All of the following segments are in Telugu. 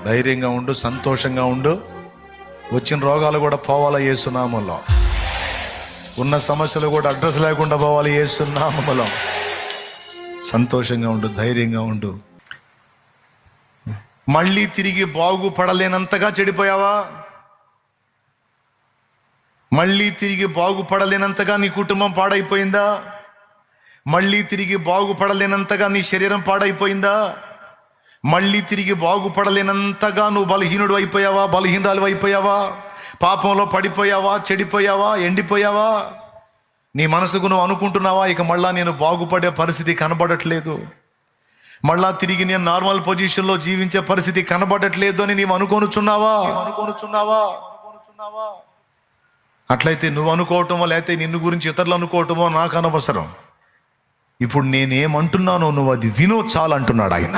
ధైర్యంగా ఉండు, సంతోషంగా ఉండు. వచ్చిన రోగాలు కూడా పోవాలా యేసునామములో. ఉన్న సమస్యలు కూడా అడ్రస్ లేకుండా పోవాలి యేసునామములో. సంతోషంగా ఉండు, ధైర్యంగా ఉండు. మళ్ళీ తిరిగి బాగుపడలేనంతగా చెడిపోయావా? మళ్ళీ తిరిగి బాగుపడలేనంతగా నీ కుటుంబం పాడైపోయిందా? మళ్ళీ తిరిగి బాగుపడలేనంతగా నీ శరీరం పాడైపోయిందా? మళ్ళీ తిరిగి బాగుపడలేనంతగా నువ్వు బలహీనుడు అయిపోయావా? బలహీనురాలు అయిపోయావా? పాపంలో పడిపోయావా? చెడిపోయావా? ఎండిపోయావా? నీ మనసుకు నువ్వు అనుకుంటున్నావా, ఇక మళ్ళా నేను బాగుపడే పరిస్థితి కనబడట్లేదు, మళ్ళా తిరిగి నేను నార్మల్ పొజిషన్లో జీవించే పరిస్థితి కనబడట్లేదు అని నీవు అనుకోనుచున్నావా? అట్లయితే నువ్వు అనుకోవటమో లేకపోతే నిన్ను గురించి ఇతరులు అనుకోవటమో నాకు అనవసరం. ఇప్పుడు నేనేమంటున్నానో నువ్వు అది వినో చాలు అంటున్నాడు ఆయన.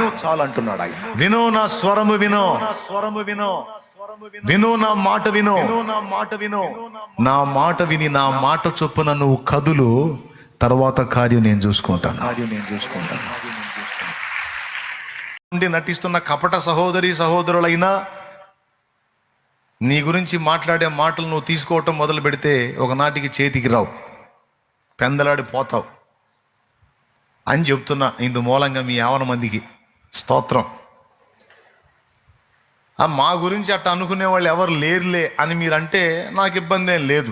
వినో నా స్వరము వినో, వినో నా మాట వినో, నా మాట విని నా మాట చొప్పున నువ్వు కదులు. తర్వాత కార్యం నేను చూసుకుంటాను. నటిస్తున్న కపట సహోదరులైనా నీ గురించి మాట్లాడే మాటలు నువ్వు తీసుకోవటం మొదలు పెడితే ఒకనాటికి చేతికి రావు, పెందలాడి పోతావు అని చెప్తున్నా. ఇందు మూలంగా మీ 50 మందికి స్తోత్రం. మా గురించి అట్ట అనుకునే వాళ్ళు ఎవరు లేరులే అని మీరంటే నాకు ఇబ్బంది ఏం లేదు.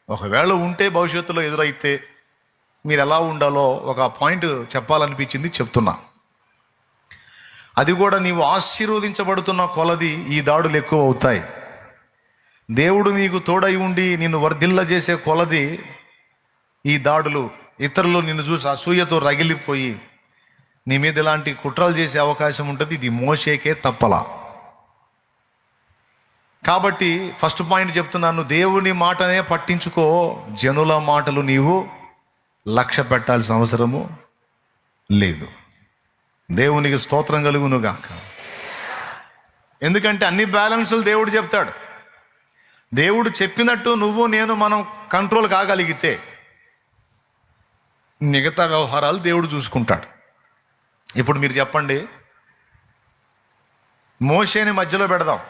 ఒకవేళ ఉంటే భవిష్యత్తులో ఎదురైతే మీరు ఎలా ఉండాలో ఒక పాయింట్ చెప్పాలనిపించింది, చెప్తున్నా. అది కూడా నీవు ఆశీర్వదించబడుతున్న కొలది ఈ దాడులు ఎక్కువ అవుతాయి. దేవుడు నీకు తోడై ఉండి నిన్ను వర్ధిల్ల చేసే కొలది ఈ దాడులు, ఇతరులు నిన్ను చూసి అసూయతో రగిలిపోయి నీ మీద ఇలాంటి కుట్రలు చేసే అవకాశం ఉంటుంది. ఇది మోషేకే తప్పలా. కాబట్టి ఫస్ట్ పాయింట్ చెప్తున్నాను, దేవుని మాటనే పట్టించుకో. జనుల మాటలు నీవు లక్ష్య పెట్టాల్సిన అవసరము లేదు. దేవునికి స్తోత్రం కలుగునుగాక. ఎందుకంటే అన్ని బ్యాలెన్సులు దేవుడు చెప్తాడు. దేవుడు చెప్పినట్టు నువ్వు నేను మనం కంట్రోల్ కాగలిగితే మిగతా వ్యవహారాలు దేవుడు చూసుకుంటాడు. ఇప్పుడు మీరు చెప్పండి, మోషేని మధ్యలో పెడదాం.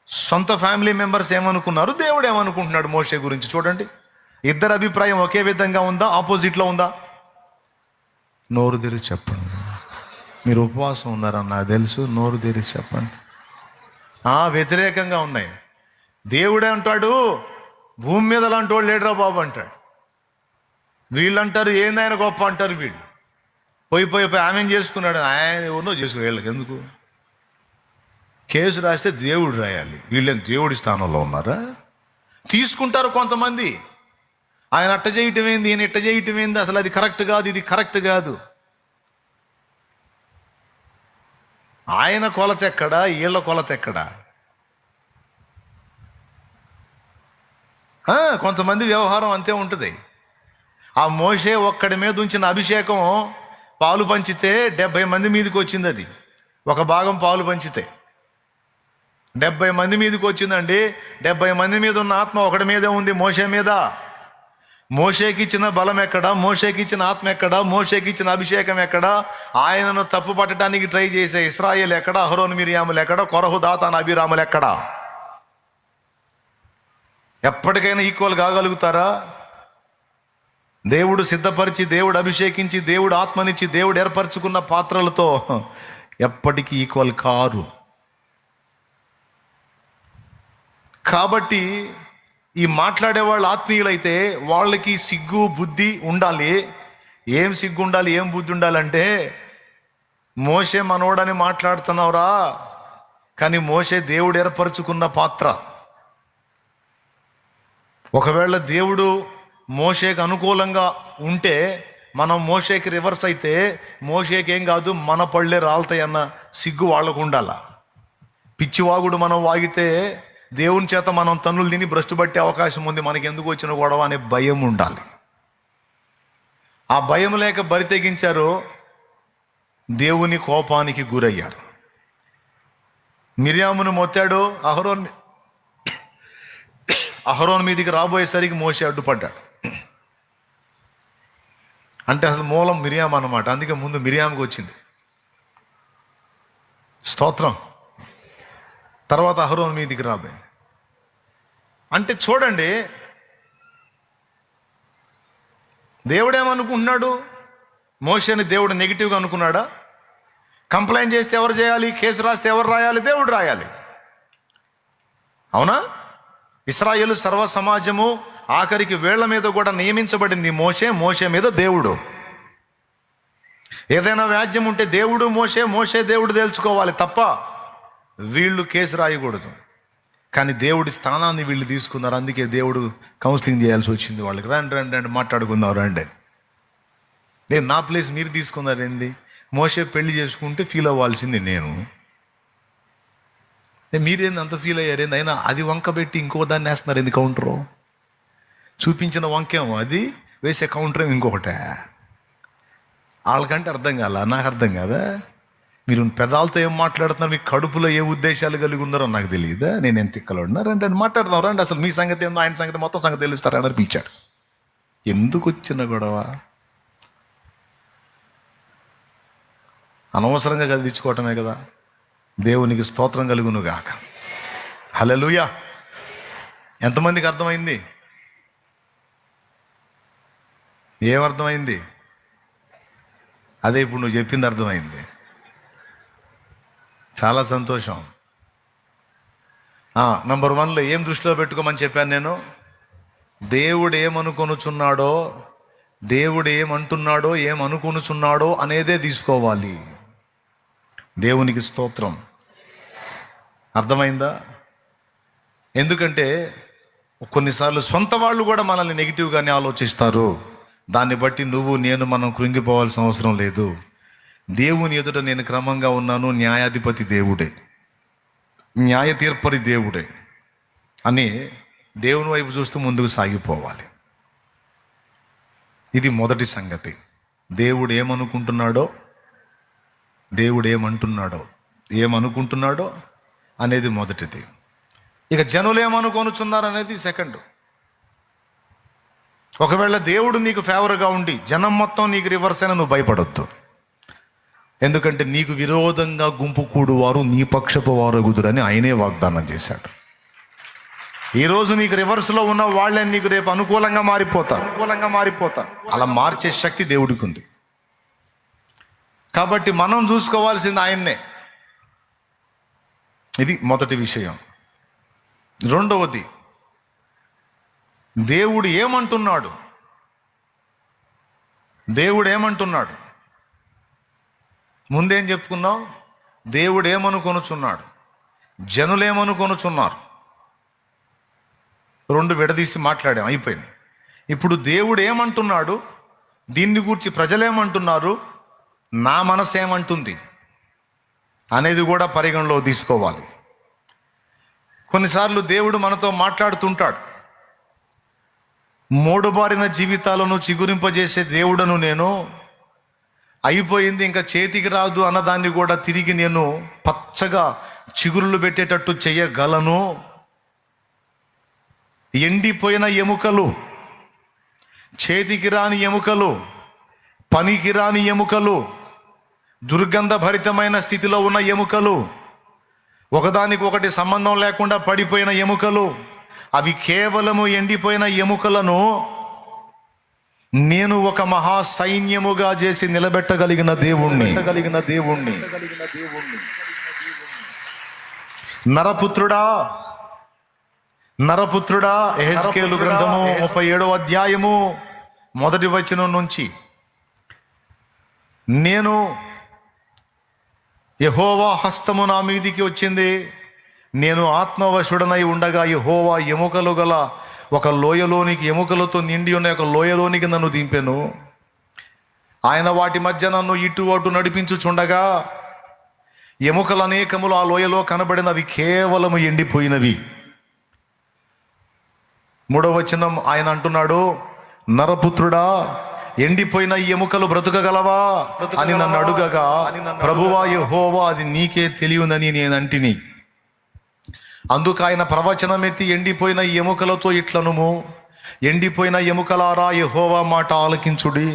సొంత ఫ్యామిలీ మెంబర్స్ ఏమనుకున్నారు, దేవుడు ఏమనుకుంటున్నాడు మోషే గురించి చూడండి. ఇద్దరు అభిప్రాయం ఒకే విధంగా ఉందా, ఆపోజిట్లో ఉందా? నోరు తెరిచి చెప్పండి. మీరు ఉపవాసం ఉన్నారని నాకు తెలుసు, నోరు తెరిచి చెప్పండి. వ్యతిరేకంగా ఉన్నాయి. దేవుడే అంటాడు, భూమి మీద లాంటి వాళ్ళు లేడురా బాబు అంటాడు. వీళ్ళంటారు ఏందాయన గొప్ప అంటారు. వీళ్ళు పోయి ఆమె చేసుకున్నాడు, ఆయన ఎవరినో చేసుకుని వీళ్ళకి ఎందుకు కేసు రాస్తే దేవుడు రాయాలి. వీళ్ళేం దేవుడి స్థానంలో ఉన్నారా? తీసుకుంటారు కొంతమంది. ఆయన అట్ట చేయటం ఏంది, ఈయన ఇట్ట చేయటం ఏంది, అసలు అది కరెక్ట్ కాదు, ఇది కరెక్ట్ కాదు. ఆయన కొలత ఎక్కడా, వీళ్ళ కొలత ఎక్కడా? కొంతమంది వ్యవహారం అంతే ఉంటుంది. ఆ మోషే ఒక్కడి మీద ఉంచిన అభిషేకం పాలు పంచితే 70 మంది మీదకి వచ్చింది. అది ఒక భాగం పాలు పంచితే 70 మంది మీదకి వచ్చిందండి. 70 మంది మీద ఉన్న ఆత్మ ఒకడి మీదే ఉంది, మోషే మీద. మోషేకి ఇచ్చిన బలం ఎక్కడా? మోషేకి ఇచ్చిన ఆత్మ ఎక్కడా? మోషేకి ఇచ్చిన అభిషేకం ఎక్కడా? ఆయనను తప్పు పట్టడానికి ట్రై చేసే ఇశ్రాయేల్ ఎక్కడా? అహరోను మిరియాములు ఎక్కడా? కొరహు దాతాను అభిరాములు ఎక్కడా? ఎప్పటికైనా ఈక్వల్ కాగలుగుతారా? దేవుడు సిద్ధపరిచి, దేవుడు అభిషేకించి, దేవుడు ఆత్మనిచ్చి, దేవుడు ఏర్పరచుకున్న పాత్రలతో ఎప్పటికీ ఈక్వల్ కారు. కాబట్టి ఈ మాట్లాడే వాళ్ళు ఆత్మీయులైతే వాళ్ళకి సిగ్గు బుద్ధి ఉండాలి. ఏం సిగ్గు ఉండాలి, ఏం బుద్ధి ఉండాలంటే, మోషే మనోడని మాట్లాడుతున్నావురా, కానీ మోషే దేవుడు ఏర్పరచుకున్న పాత్ర. ఒకవేళ దేవుడు మోషేకి అనుకూలంగా ఉంటే మనం మోషేకి రివర్స్ అయితే మోషేకి ఏం కాదు, మన పళ్ళే రాలుతాయి అన్న సిగ్గు వాళ్ళకు ఉండాల. పిచ్చివాగుడు మనం వాగితే దేవుని చేత మనం తన్నులు తిని భ్రష్టు పట్టే అవకాశం ఉంది. మనకి ఎందుకు వచ్చిన గొడవ అనే భయం ఉండాలి. ఆ భయం లేక బరి తెగించారు, దేవుని కోపానికి గురయ్యారు. మిరియామును మొత్తాడు, అహరోన్ మీదికి రాబోయేసరికి మోషే అడ్డుపడ్డాడు. అంటే అసలు మూలం మిరియాం అన్నమాట. అందుకే ముందు మిరియాముకి వచ్చింది. స్తోత్రం. తర్వాత అహరోను మీదికి రాబోయే. అంటే చూడండి, దేవుడేమనుకుంటున్నాడు? మోషేని దేవుడు నెగిటివ్గా అనుకున్నాడా? కంప్లైంట్ చేస్తే ఎవరు చేయాలి? కేసు రాస్తే ఎవరు రాయాలి? దేవుడు రాయాలి. అవునా? ఇశ్రాయేలు సర్వ సమాజము ఆఖరికి వేళ్ల మీద కూడా నియమించబడింది మోషే మీద దేవుడు. ఏదైనా వ్యాజ్యం ఉంటే దేవుడు మోషే దేవుడు తేల్చుకోవాలి తప్ప వీళ్ళు కేసు రాయకూడదు. కానీ దేవుడి స్థానాన్ని వీళ్ళు తీసుకున్నారు. అందుకే దేవుడు కౌన్సిలింగ్ చేయాల్సి వచ్చింది వాళ్ళకి. రండి మాట్లాడుకుందాం రండి. నేను నా ప్లేస్ మీరు తీసుకున్నారు ఏంది? మోషే పెళ్లి చేసుకుంటే ఫీల్ అవ్వాల్సింది నేను. మీరేంది అంత ఫీల్ అయ్యారేంది? అయినా అది వంక పెట్టి ఇంకో దాన్ని వేస్తున్నారు ఏంది? కౌంటరు చూపించిన వంకేమో అది, వేసే కౌంటర్ ఏమో ఇంకొకటే. వాళ్ళకంటే అర్థం కాల, నాకు అర్థం కాదా? మీరు పెదాలతో ఏం మాట్లాడుతున్నారు? మీ కడుపులో ఏ ఉద్దేశాలు కలిగి ఉన్నారో నాకు తెలియదా? నేను ఎంత తిక్కలోడినా? రండి మాట్లాడదాం రండి. అసలు మీ సంగతి ఏందో, ఆయన సంగతి, మొత్తం సంగతి తెలుస్తారని అనిపించాడు. ఎందుకు వచ్చిన గొడవ? అనవసరంగా కదిలించుకోవటమే కదా. దేవునికి స్తోత్రం కలుగును గాక. హల్లెలూయా. ఎంతమందికి అర్థమైంది? ఏమర్థమైంది? అదే ఇప్పుడు నువ్వు చెప్పింది అర్థమైంది. చాలా సంతోషం. నంబర్ 1లో ఏం దృష్టిలో పెట్టుకోమని చెప్పాను నేను? దేవుడు ఏమనుకొనుచున్నాడో, దేవుడు ఏమంటున్నాడో, ఏమనుకొనుచున్నాడో అనేదే తీసుకోవాలి. దేవునికి స్తోత్రం. అర్థమైందా? ఎందుకంటే కొన్నిసార్లు సొంత వాళ్ళు కూడా మనల్ని నెగిటివ్గానే ఆలోచిస్తారు. దాన్ని బట్టి మనం కృంగిపోవాల్సిన అవసరం లేదు. దేవుని ఎదుట నేను క్రమంగా ఉన్నాను, న్యాయాధిపతి దేవుడే, న్యాయ తీర్పరి దేవుడే అని దేవుని వైపు చూస్తూ ముందుకు సాగిపోవాలి. ఇది మొదటి సంగతి. దేవుడు ఏమనుకుంటున్నాడో, దేవుడు ఏమనుకుంటున్నాడో అనేది మొదటిది. ఇక జనులు ఏమనుకొనుచున్నారు అనేది సెకండ్. ఒకవేళ దేవుడు నీకు ఫేవర్గా ఉండి జనం మొత్తం నీకు రివర్స్ అయినా నువ్వు భయపడొద్దు. ఎందుకంటే నీకు విరోధంగా గుంపు కూడువారు నీ పక్షపు వారగుదురని ఆయనే వాగ్దానం చేశాడు. ఈరోజు నీకు రివర్స్లో ఉన్న వాళ్ళే నీకు రేపు అనుకూలంగా మారిపోతారు. అలా మార్చే శక్తి దేవుడికి ఉంది. కాబట్టి మనం చూసుకోవాల్సింది ఆయన్నే. ఇది మొదటి విషయం. రెండవది, దేవుడు ఏమంటున్నాడు? ముందేం చెప్పుకున్నాం? దేవుడు ఏమనుకొనుచున్నాడు, జనులేమనుకొనుచున్నారు. రెండు విడదీసి మాట్లాడాం, అయిపోయింది. ఇప్పుడు దేవుడు ఏమంటున్నాడు, దీన్ని గూర్చి ప్రజలేమంటున్నారు, నా మనసు ఏమంటుంది అనేది కూడా పరిగణలో తీసుకోవాలి. కొన్నిసార్లు దేవుడు మనతో మాట్లాడుతుంటాడు. మోడుబారిన జీవితాలను చిగురింపజేసే దేవుడను నేను, అయిపోయింది ఇంకా చేతికి రాదు అన్నదాన్ని కూడా తిరిగి నేను పచ్చగా చిగురులు పెట్టేటట్టు చేయగలను. ఎండిపోయిన ఎముకలు, చేతికి రాని ఎముకలు, పనికి రాని ఎముకలు, దుర్గంధభరితమైన స్థితిలో ఉన్న ఎముకలు, ఒకదానికి ఒకటి సంబంధం లేకుండా పడిపోయిన ఎముకలు, అవి కేవలము ఎండిపోయిన ఎముకలను నేను ఒక మహా సైన్యముగా చేసి నిలబెట్టగలిగిన దేవుణ్ణి. నరపుత్రుడా, యెహెజ్కేలు గ్రంథము 37వ అధ్యాయము 1వ వచనం నుంచి, నేను యెహోవా హస్తము నా మీదికి వచ్చింది, నేను ఆత్మవశుడనై ఉండగా యెహోవా ఎముకలు గల ఒక లోయలోనికి, ఎముకలతో నిండి ఉన్న ఒక లోయలోనికి నన్ను దింపెను. ఆయన వాటి మధ్య నన్ను ఇటు అటు నడిపించుచుండగా ఎముకలు అనేకములు ఆ లోయలో కనబడినవి కేవలము ఎండిపోయినవి. 3వ వచనం ఆయన అంటున్నాడు, నరపుత్రుడా, ఎండిపోయిన ఈ ఎముకలు బ్రతుకగలవా అని నన్ను అడుగగా, ప్రభువా యెహోవా అది నీకే తెలియనని నేను అంటిని. అందుకు ఆయన ప్రవచనం ఎత్తి, ఎండిపోయిన ఎముకలతో ఇట్లనుము, ఎండిపోయిన ఎముకలారా యెహోవా మాట ఆలకించుడి.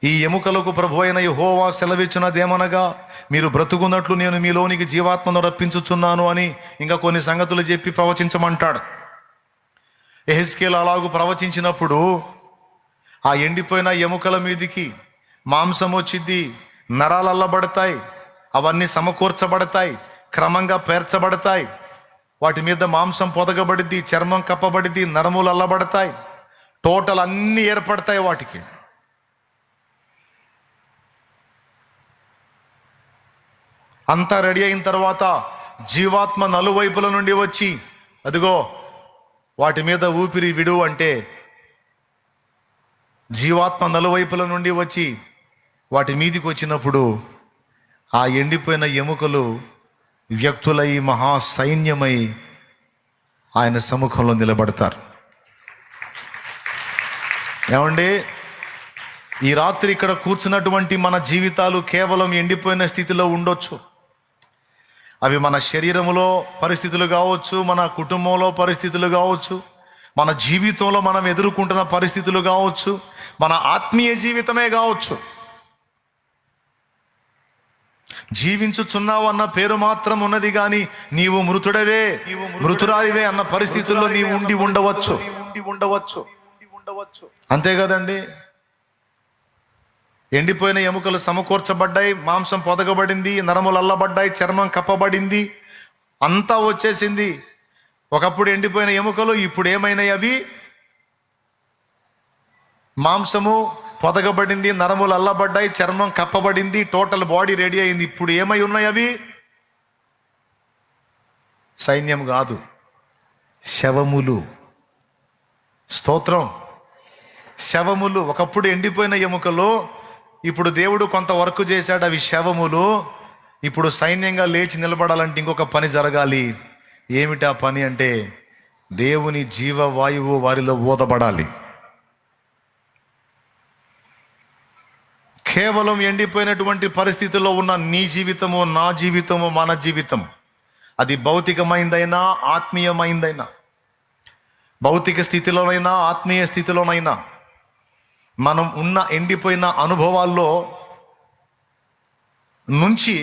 ఈ ఎముకలకు ప్రభు అయిన యెహోవా సెలవిచ్చినదేమనగా, మీరు బ్రతుకున్నట్లు నేను మీలోనికి జీవాత్మను రప్పించుచున్నాను అని ఇంకా కొన్ని సంగతులు చెప్పి ప్రవచించమంటాడు. యెహెజ్కేలు అలాగూ ప్రవచించినప్పుడు ఆ ఎండిపోయిన ఎముకల మీదికి మాంసం వచ్చిద్ది, నరాలు అల్లబడతాయి, అవన్నీ సమకూర్చబడతాయి, క్రమంగా పేర్చబడతాయి. వాటి మీద మాంసం పొదగబడిద్ది, చర్మం కప్పబడిద్ది, నరములు అల్లబడతాయి, టోటల్ అన్నీ ఏర్పడతాయి. వాటికి అంతా రెడీ అయిన తర్వాత జీవాత్మ నలువైపుల నుండి వచ్చి, అదిగో వాటి మీద ఊపిరి విడు అంటే, జీవాత్మ నలువైపుల నుండి వచ్చి వాటి మీదికి వచ్చినప్పుడు ఆ ఎండిపోయిన ఎముకలు వ్యక్తులై మహా సైన్యమై ఆయన సముఖంలో నిలబడతారు. ఏమండి, ఈ రాత్రి ఇక్కడ కూర్చున్నటువంటి మన జీవితాలు కేవలం ఎండిపోయిన స్థితిలో ఉండొచ్చు. అవి మన శరీరములో పరిస్థితులు కావచ్చు, మన కుటుంబంలో పరిస్థితులు కావచ్చు, మన జీవితంలో మనం ఎదుర్కొంటున్న పరిస్థితులు కావచ్చు, మన ఆత్మీయ జీవితమే కావచ్చు. జీవించుచున్నావు అన్న పేరు మాత్రం ఉన్నది కానీ నీవు మృతుడవే, మృతురాలివే అన్న పరిస్థితుల్లో నీవు ఉండి ఉండవచ్చు. అంతే కదండి. ఎండిపోయిన ఎముకలు సమకూర్చబడ్డాయి, మాంసం పొదగబడింది, నరములు అల్లబడ్డాయి, చర్మం కప్పబడింది, అంతా వచ్చేసింది. ఒకప్పుడు ఎండిపోయిన ఎముకలు ఇప్పుడు ఏమైనాయి? అవి మాంసము పొదగబడింది, నరములు అల్లబడ్డాయి, చర్మం కప్పబడింది, టోటల్ బాడీ రెడీ అయింది. ఇప్పుడు ఏమై ఉన్నాయి? అవి సైన్యం కాదు, శవములు. స్తోత్రం. శవములు. ఒకప్పుడు ఎండిపోయిన ఎముకలు, ఇప్పుడు దేవుడు కొంత వర్క్ చేశాడు, అవి శవములు. ఇప్పుడు సైన్యంగా లేచి నిలబడాలంటే ఇంకొక పని జరగాలి. ఏమిటా పని అంటే, దేవుని జీవవాయువు వారిలో ఊదబడాలి. కేవలం ఎండిపోయినటువంటి పరిస్థితుల్లో ఉన్న నీ జీవితము, నా జీవితము, మన జీవితం, అది భౌతికమైందైనా ఆత్మీయమైందైనా, భౌతిక స్థితిలోనైనా ఆత్మీయ స్థితిలోనైనా, మనం ఉన్న ఎండిపోయిన అనుభవాల్లో నుంచి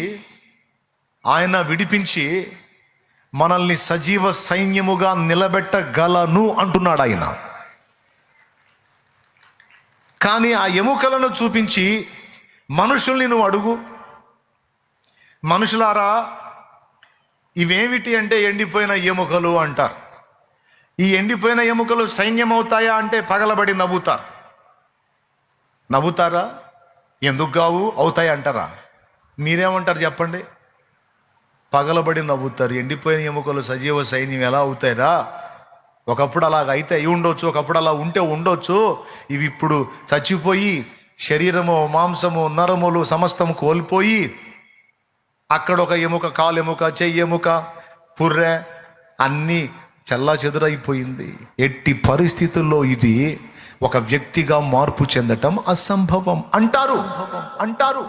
ఆయన విడిపించి మనల్ని సజీవ సైన్యముగా నిలబెట్టగలను అంటున్నాడు ఆయన. కానీ ఆ ఎముకలను చూపించి మనుషుల్ని నువ్వు అడుగు, మనుషులారా ఇవేమిటి అంటే ఎండిపోయిన ఎముకలు అంటారు. ఈ ఎండిపోయిన ఎముకలు సైన్యం అవుతాయా అంటే పగలబడి నవ్వుతారు. నవ్వుతారా? ఎందుకు కావు, అవుతాయి అంటారా? మీరేమంటారు చెప్పండి? పగలబడి నవ్వుతారు. ఎండిపోయిన ఎముకలు సజీవ సైన్యం ఎలా అవుతాయిరా? ఒకప్పుడు అలాగ అయితే అయి ఉండొచ్చు, ఒకప్పుడు అలా ఉంటే ఉండొచ్చు. ఇవి ఇప్పుడు చచ్చిపోయి శరీరము, మాంసము, నరములు సమస్తం కోల్పోయి అక్కడ ఒక ఎముక, కాలు ఎముక, చెయ్యి ఎముక, పుర్రె అన్నీ చల్లా చెదురైపోయింది. ఎట్టి పరిస్థితుల్లో ఇది ఒక వ్యక్తిగా మార్పు చెందటం అసంభవం అంటారు. అంటారు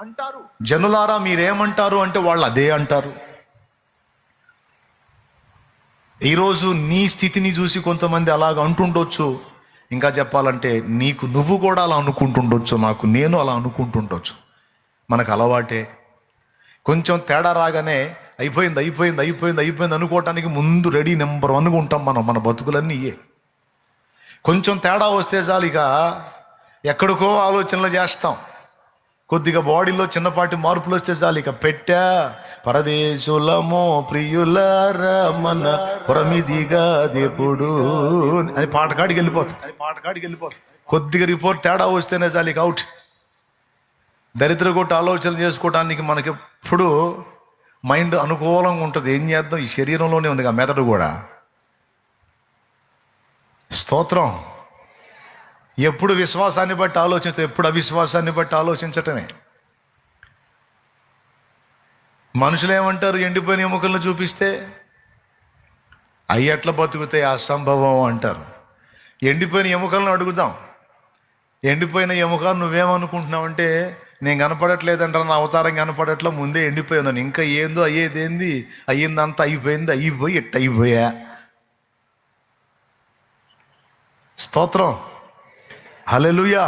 అంటారు జనులారా మీరేమంటారు అంటే వాళ్ళు అదే అంటారు. ఈరోజు నీ స్థితిని చూసి కొంతమంది అలాగ అంటుండొచ్చు. ఇంకా చెప్పాలంటే నీకు నువ్వు కూడా అలా అనుకుంటుండొచ్చు, నేను అలా అనుకుంటుండొచ్చు. మనకు అలవాటే. కొంచెం తేడా రాగానే అయిపోయింది అయిపోయింది అయిపోయింది అయిపోయింది అనుకోవటానికి ముందు రెడీ నెంబర్ 1గా ఉంటాం మనం. మన బతుకులన్నీ ఇయే. కొంచెం తేడా వస్తే చాలు ఇక ఎక్కడికో ఆలోచనలు చేస్తాం. కొద్దిగా బాడీలో చిన్నపాటి మార్పులు వస్తే చాలు ఇక పెట్టా పరదేశులమో ప్రియులారా మన పురమిదిగా దేవుడు అని పాటకాడికి వెళ్ళిపోతాం. కొద్దిగా రిపోర్ట్ తేడా వస్తేనే చాలు ఇక అవుట్. దరిద్ర కొట్టి ఆలోచనలు చేసుకోవడానికి మనకి ఎప్పుడు మైండ్ అనుకూలంగా ఉంటుంది. ఏం చేద్దాం, ఈ శరీరంలోనే ఉంది ఆ మెదడు కూడా. స్తోత్రం. ఎప్పుడు విశ్వాసాన్ని బట్టి ఆలోచిస్తే, ఎప్పుడు అవిశ్వాసాన్ని బట్టి ఆలోచించటమే. మనుషులు ఏమంటారు? ఎండిపోయిన ఎముకలను చూపిస్తే అవి ఎట్లా బతుకుతాయి, అసంభవం అంటారు. ఎండిపోయిన ఎముకలను అడుగుదాం. ఎండిపోయిన ఎముక నువ్వేమనుకుంటున్నావు అంటే, నేను కనపడట్లేదంటారా, నా అవతారం కనపడట్లా, ముందే ఎండిపోయిందని. ఇంకా ఏందో అయ్యేదేంది, అయ్యిందంతా అయిపోయింది, అయిపోయి ఎట్ట అయిపోయా. స్తోత్రం. హల్లెలూయా.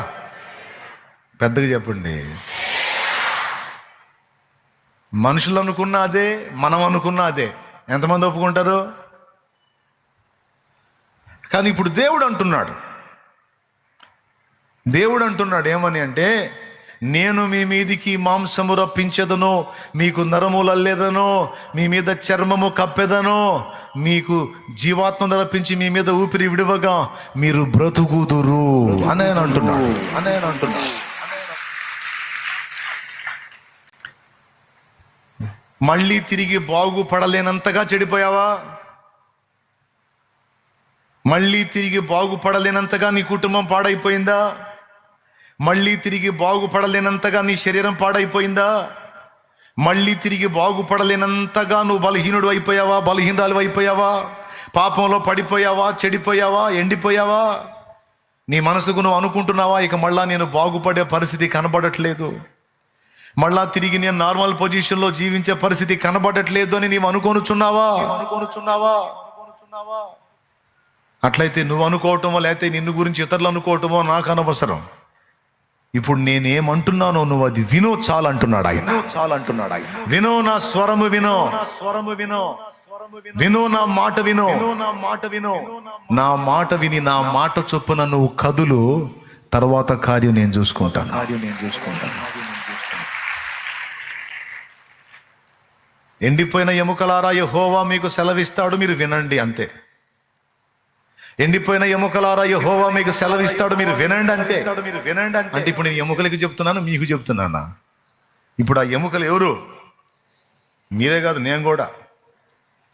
పెద్దగా చెప్పండి. మనుషులు అనుకున్న అదే, మనం అనుకున్న అదే. ఎంతమంది ఒప్పుకుంటారు? కానీ ఇప్పుడు దేవుడు అంటున్నాడు ఏమని అంటే, నేను మీ మీదికి మాంసము రప్పించెదను, మీకు నరములు అల్లేదను, మీ మీద చర్మము కప్పెదను, మీకు జీవాత్మను రప్పించి మీ మీద ఊపిరి విడువగా మీరు బ్రతుకుదురు అని ఆయన అంటున్నాడు. మళ్ళీ తిరిగి బాగుపడలేనంతగా చెడిపోయావా? మళ్ళీ తిరిగి బాగుపడలేనంతగా నీ కుటుంబం పాడైపోయిందా? మళ్ళీ తిరిగి బాగుపడలేనంతగా నీ శరీరం పాడైపోయిందా? మళ్ళీ తిరిగి బాగుపడలేనంతగా నువ్వు బలహీనుడు అయిపోయావా? బలహీనరాలు అయిపోయావా? పాపంలో పడిపోయావా? చెడిపోయావా? ఎండిపోయావా? నీ మనసుకు నువ్వు అనుకుంటున్నావా, ఇక మళ్ళా నేను బాగుపడే పరిస్థితి కనబడట్లేదు, మళ్ళా తిరిగి నేను నార్మల్ పొజిషన్లో జీవించే పరిస్థితి కనబడట్లేదు అని నీవు అనుకొనుచున్నావా? అట్లయితే నువ్వు అనుకోవటమో లేకపోతే నిన్ను గురించి ఇతరులు అనుకోవటమో నాకు అనవసరం. ఇప్పుడు నేనేమంటున్నానో నువ్వు అది వినో చాలు అంటున్నాడు ఆయన. వినో నా స్వరము వినో, వినో నా మాట వినో, నా మాట విని నా మాట చొప్పున నువ్వు కదులు, తర్వాత కార్యం నేను చూసుకుంటాను. ఎండిపోయిన ఎముకలారా యెహోవా మీకు సెలవిస్తాడు, మీరు వినండి అంతే. ఎండిపోయిన ఎముకలారా యెహోవా మీకు సెలవిస్తాడు, మీరు వినండి అంతే. అంటే ఇప్పుడు నేను ఎముకలకి చెప్తున్నాను, మీకు చెప్తున్నానా? ఇప్పుడు ఆ ఎముకలు ఎవరు? మీరే కాదు, నేను కూడా.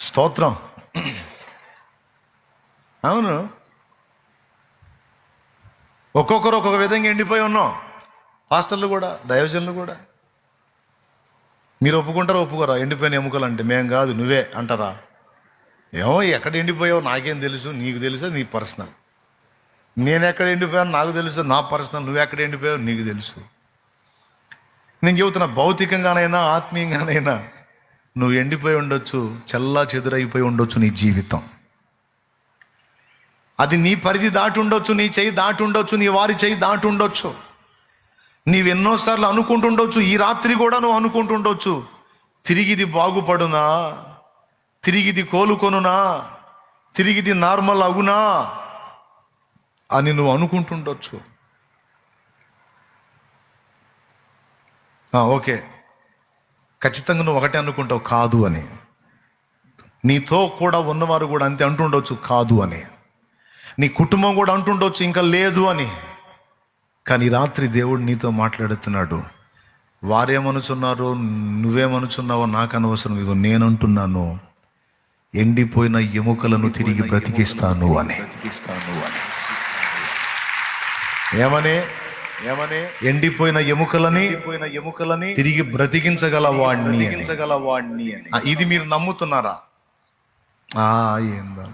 స్తోత్రం. అవును, ఒక్కొక్కరు ఒక్కొక్క విధంగా ఎండిపోయి ఉన్నాం. పాస్టర్లు కూడా, దైవజనులు కూడా. మీరు ఒప్పుకుంటారా ఒప్పుకోరా? ఎండిపోయిన ఎముకలు అంటే మేము కాదు నువ్వే అంటారా? ఏమో ఎక్కడ ఎండిపోయావో నాకేం తెలుసు, నీకు తెలుసు, నీ పర్సనల్. నేను ఎక్కడ ఎండిపోయాను నాకు తెలుసు, నా పర్సనల్. నువ్వు ఎక్కడ ఎండిపోయావు నీకు తెలుసు. నేను చెబుతున్నా, భౌతికంగానైనా ఆత్మీయంగానైనా నువ్వు ఎండిపోయి ఉండొచ్చు, చల్లా చెదురైపోయి ఉండొచ్చు నీ జీవితం. అది నీ పరిధి దాటి ఉండొచ్చు, నీ చెయ్యి దాటి ఉండొచ్చు, నీ వారి చెయ్యి దాటి ఉండొచ్చు. నీవెన్నోసార్లు అనుకుంటుండొచ్చు, ఈ రాత్రి కూడా నువ్వు అనుకుంటుండొచ్చు, తిరిగిది బాగుపడునా, తిరిగిది కోలుకొనునా, తిరిగిది నార్మల్ అగునా అని నువ్వు అనుకుంటుండొచ్చు. ఓకే, ఖచ్చితంగా నువ్వు ఒకటే అనుకుంటావు కాదు అని. నీతో కూడా ఉన్నవారు కూడా అంతే అంటుండొచ్చు కాదు అని. నీ కుటుంబం కూడా అంటుండొచ్చు ఇంకా లేదు అని. కానీ రాత్రి దేవుడు నీతో మాట్లాడుతున్నాడు. వారేమనుచున్నారో నువ్వేమనుచున్నావో నాకు అనవసరం, ఇగో నేనంటున్నాను, ఎండిపోయిన ఎముకలను తిరిగి బ్రతికిస్తాను అని. ఏమనే ఎండిపోయిన ఎముకలని తిరిగి బ్రతికించగల వాడిని. ఇది మీరు నమ్ముతున్నారా? ఏందా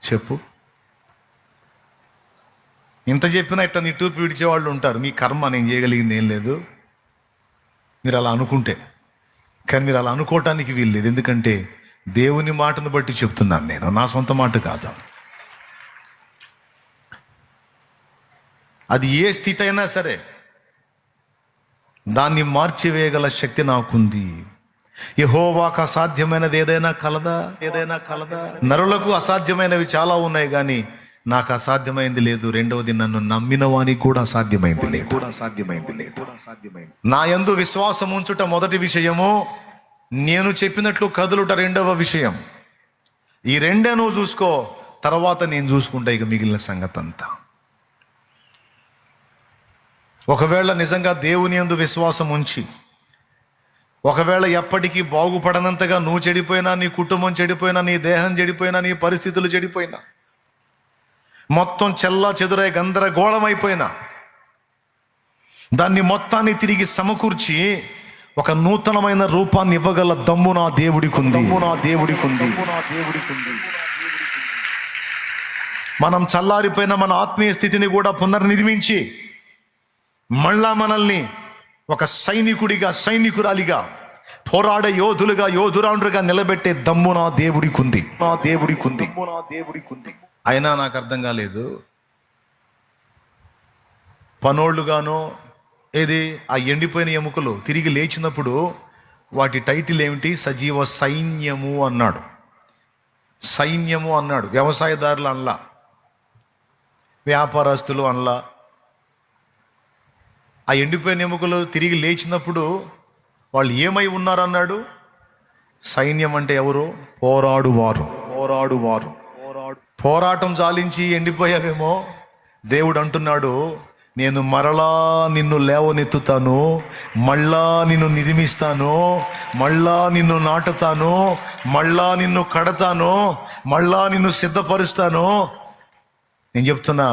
చెప్పు. ఇంత చెప్పినా ఇట్లా నిట్టూర్పు విడిచేవాళ్ళు ఉంటారు. మీ కర్మ, నేను చేయగలిగింది ఏం లేదు. మీరు అలా అనుకుంటే, కానీ మీరు అలా అనుకోవటానికి వీల్లేదు. ఎందుకంటే దేవుని మాటను బట్టి చెప్తున్నాను నేను, నా సొంత మాట కాదు. అది ఏ స్థితి అయినా సరే దాన్ని మార్చివేయగల శక్తి నాకుంది. యెహోవాకు అసాధ్యమైనది ఏదైనా కలదా? నరులకు అసాధ్యమైనవి చాలా ఉన్నాయి, కానీ నాకు అసాధ్యమైంది లేదు. రెండవది, నన్ను నమ్మిన వానికి కూడా అసాధ్యమైంది లేదు. నా యందు విశ్వాసం ఉంచుట మొదటి విషయము, నేను చెప్పినట్లు కదులుట రెండవ విషయం. ఈ రెండే నువ్వు చూసుకో, తర్వాత నేను చూసుకుంటా ఇక మిగిలిన సంగతి అంతా. ఒకవేళ నిజంగా దేవుని యందు విశ్వాసం ఉంచి, ఒకవేళ ఎప్పటికీ బాగుపడనంతగా నువ్వు చెడిపోయినా, నీ కుటుంబం చెడిపోయినా, నీ దేహం చెడిపోయినా, నీ పరిస్థితులు చెడిపోయినా, మొత్తం చెల్లా చెదురై గందరగోళం అయిపోయినా, దాన్ని మొత్తాన్ని తిరిగి సమకూర్చి ఒక నూతనమైన రూపాన్ని ఇవ్వగల దమ్ము నా దేవుడికి ఉంది. మనం చల్లారిపోయిన మన ఆత్మీయ స్థితిని కూడా పునర్నిర్మించి మళ్ళా మనల్ని ఒక సైనికుడిగా, సైనికురాలిగా, పోరాడే యోధులుగా, యోధురాండ్రుగా నిలబెట్టే దమ్ము నా దేవుడికి ఉంది. అయినా నాకు అర్థం కాలేదు, పనోళ్ళుగానో ఏది ఆ ఎండిపోయిన ఎముకలు తిరిగి లేచినప్పుడు వాటి టైటిల్ ఏమిటి? సజీవ సైన్యము అన్నాడు. సైన్యము అన్నాడు. వ్యవసాయదారులు అనలా, వ్యాపారస్తులు అనలా. ఆ ఎండిపోయిన ఎముకలు తిరిగి లేచినప్పుడు వాళ్ళు ఏమై ఉన్నారు అన్నాడు? సైన్యం అంటే ఎవరు? పోరాడువారు. పోరాటం చాలించి ఎండిపోయావేమో, దేవుడు అంటున్నాడు, నేను మరలా నిన్ను లేవనెత్తుతాను, మళ్ళా నిన్ను నిర్మిస్తాను, మళ్ళా నిన్ను నాటుతాను, మళ్ళా నిన్ను కడతాను, మళ్ళా నిన్ను సిద్ధపరుస్తాను. నేను చెప్తున్నా,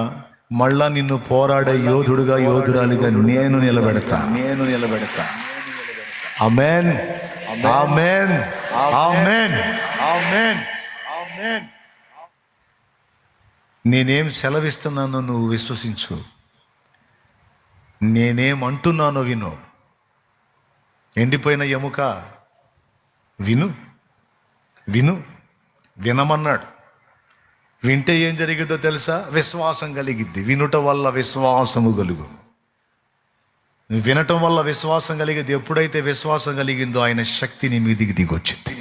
మళ్ళా నిన్ను పోరాడే యోధుడుగా, యోధురాలిగా నేను నిలబెడతా. ఆమేన్, ఆమేన్, ఆమేన్, ఆమేన్. నేనేం సెలవిస్తున్నానో నువ్వు విశ్వసించు, నేనేమంటున్నానో విను. ఎండిపోయిన ఎముక విను, విను, వినమన్నాడు. వింటే ఏం జరిగిద్దో తెలుసా? విశ్వాసం కలిగిద్ది. వినుట వల్ల విశ్వాసము కలుగు. వినటం వల్ల విశ్వాసం కలిగేది. ఎప్పుడైతే విశ్వాసం కలిగిందో ఆయన శక్తి నీ మీదికి దిగొచ్చింది.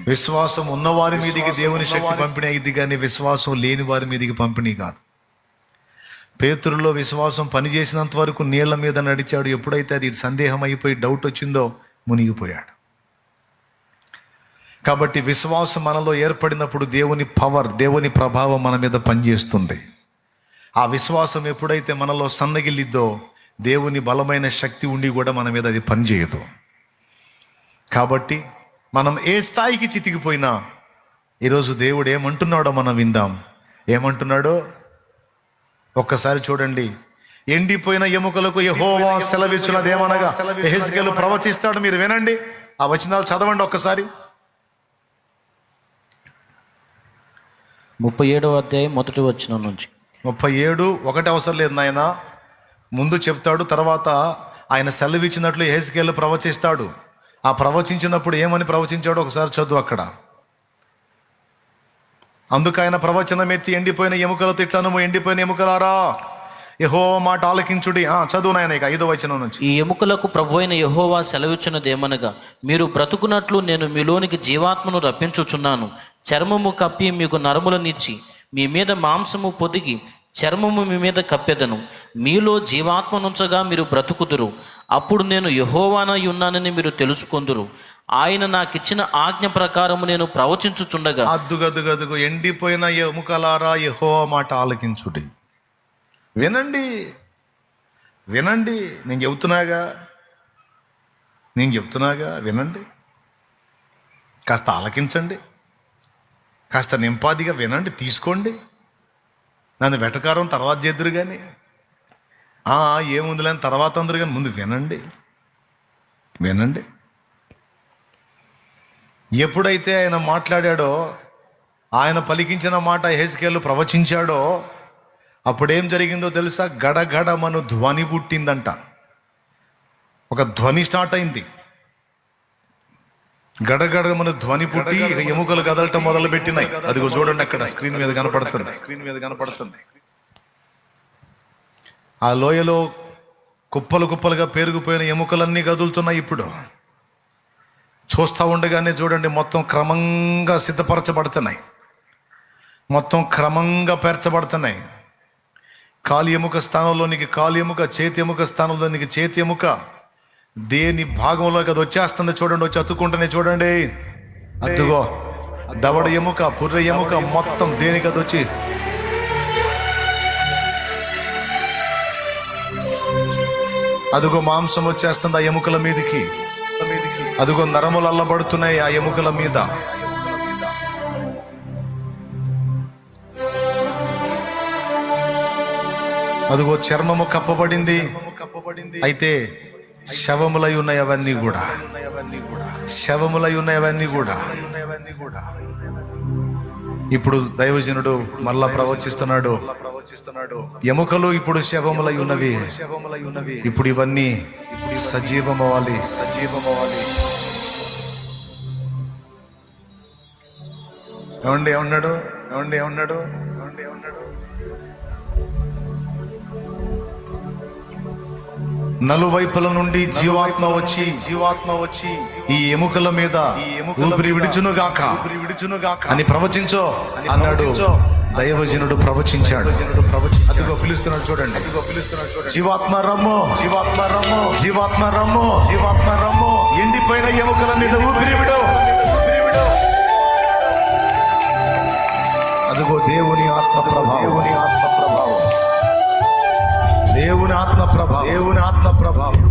విశ్వాసం ఉన్నవారి మీదికి దేవుని శక్తి పంపిణీ అయింది, కానీ విశ్వాసం లేని వారి మీదికి పంపిణీ కాదు. పేతురులో విశ్వాసం పనిచేసినంత వరకు నీళ్ల మీద నడిచాడు. ఎప్పుడైతే అది సందేహం అయిపోయి డౌట్ వచ్చిందో మునిగిపోయాడు. కాబట్టి విశ్వాసం మనలో ఏర్పడినప్పుడు దేవుని పవర్, దేవుని ప్రభావం మన మీద పనిచేస్తుంది. ఆ విశ్వాసం ఎప్పుడైతే మనలో సన్నగిల్లిద్దో దేవుని బలమైన శక్తి ఉండి కూడా మన మీద అది పనిచేయదు. కాబట్టి మనం ఏ స్థాయికి చితికిపోయినా ఈరోజు దేవుడు ఏమంటున్నాడో మనం విందాం. ఏమంటున్నాడో ఒక్కసారి చూడండి. ఎండిపోయిన ఎముకలకు యెహోవా సెలవిచ్చినదేమనగా, యెహెజ్కేలు ప్రవచిస్తాడు. మీరు వినండి, ఆ వచనాలు చదవండి ఒక్కసారి. 37వ అధ్యాయం మొదటి వచనం నుంచి. 37 ఒకటి అవసరం లేదు నాయన, ముందు చెప్తాడు, తర్వాత ఆయన సెలవిచ్చినట్లు యెహెజ్కేలు ప్రవచిస్తాడు. ఆ ప్రవచించినప్పుడు ఏమని ప్రవచించాడో ఒకసారి చదువు అక్కడ. అందుకు ఆయన ప్రవచనం ఎత్తి, ఎండిపోయిన ఎముకలతో ఇట్లను, ఎండిపోయిన ఎముకలారా యెహోవా మాట ఆలకించుడి. చదువు నాయన ఇక 5వ వచనం నుంచి. ఈ ఎముకలకు ప్రభువైన యెహోవా సెలవిచ్చినదేమనగా, మీరు బ్రతుకున్నట్లు నేను మీలోనికి జీవాత్మను రప్పించుచున్నాను. చర్మము కప్పి మీకు నరములనిచ్చి మీ మీద మాంసము పొదిగి చర్మము మీ మీద కప్పెదను. మీలో జీవాత్మనుంచగా మీరు బ్రతుకుదురు. అప్పుడు నేను యెహోవానై ఉన్నానని మీరు తెలుసుకొందురు. ఆయన నాకిచ్చిన ఆజ్ఞ ప్రకారము నేను ప్రవచించుచుండగా. అద్దుగదుగదుగు ఎండిపోయిన ఎముకలారా యెహోవా మాట ఆలకించుడి. వినండి, వినండి, నేను చెప్తున్నాగా వినండి. కాస్త ఆలకించండి, కాస్త నింపాదిగా వినండి, తీసుకోండి. నన్ను వెటకారం తర్వాత చేద్దురు కానీ ఏముంది లేని తర్వాత అందరు కానీ ముందు వినండి, వినండి. ఎప్పుడైతే ఆయన మాట్లాడాడో, ఆయన పలికించిన మాట యెహెజ్కేలు ప్రవచించాడో, అప్పుడేం జరిగిందో తెలుసా? గడగడమను ధ్వని పుట్టిందంట. ఒక ధ్వని స్టార్ట్ అయింది. గడగడమను ధ్వని పుట్టి ఇక ఎముకలు కదలటం మొదలు పెట్టినాయి. అదిగో చూడండి, అక్కడ స్క్రీన్ మీద కనపడుతుంది. ఆ లోయలో కుప్పలు కుప్పలుగా పేరుకుపోయిన ఎముకలన్నీ కదులుతున్నాయి. ఇప్పుడు చూస్తూ ఉండగానే చూడండి, మొత్తం క్రమంగా సిద్ధపరచబడుతున్నాయి, మొత్తం క్రమంగా పేర్చబడుతున్నాయి. కాలి ఎముక స్థానంలోనికి కాలి ఎముక, చేతి ఎముక స్థానంలోనికి చేతి ఎముక, దేని భాగంలోకి అది వచ్చేస్తుంది చూడండి, వచ్చి అతుక్కుంటూనే చూడండి. అద్దుగో దవడ ఎముక, పుర్రె ఎముక, మొత్తం దేనికి అది వచ్చి అదుగో మాంసం వచ్చేస్తుంది ఆ ఎముకల మీదకి. అదుగో నరములు అల్లబడుతున్నాయి ఆ ఎముకల మీద. అదుగో చర్మము కప్పబడింది. అయితే శవములై ఉన్నాయి అవన్నీ కూడా, శవములై ఉన్నాయి అవన్నీ కూడా. ఇప్పుడు దైవజనుడు మళ్ళా ప్రవచిస్తున్నాడు, ఎముకలు ఇప్పుడు శవములై ఉన్నవి, ఇప్పుడు ఇవన్నీ సజీవమవ్వాలి. ఏమన్నాడు? నలువైపుల నుండి జీవాత్మ వచ్చి ఈ ఎముకల మీద ఊపిరి విడుచునుగాక అని ప్రవచించో అన్నాడు. దైవజనుడు ప్రవచించాడు. అదిగో పిలుస్తున్నాడు చూడండి. జీవాత్మ రమ్ము, జీవాత్మ రమ్ము, జీవాత్మ రమ్ము, జీవాత్మ రమ్ము. ఎండిపోయిన ఎముకల మీద ఊపిరి విడు. అదిగో దేవుని ఆత్మ ప్రభావం, దేవుని ఆత్మ ప్రభావం, దేవుని ఆత్మ ప్రభావం, దేవుని ఆత్మ ప్రభావం.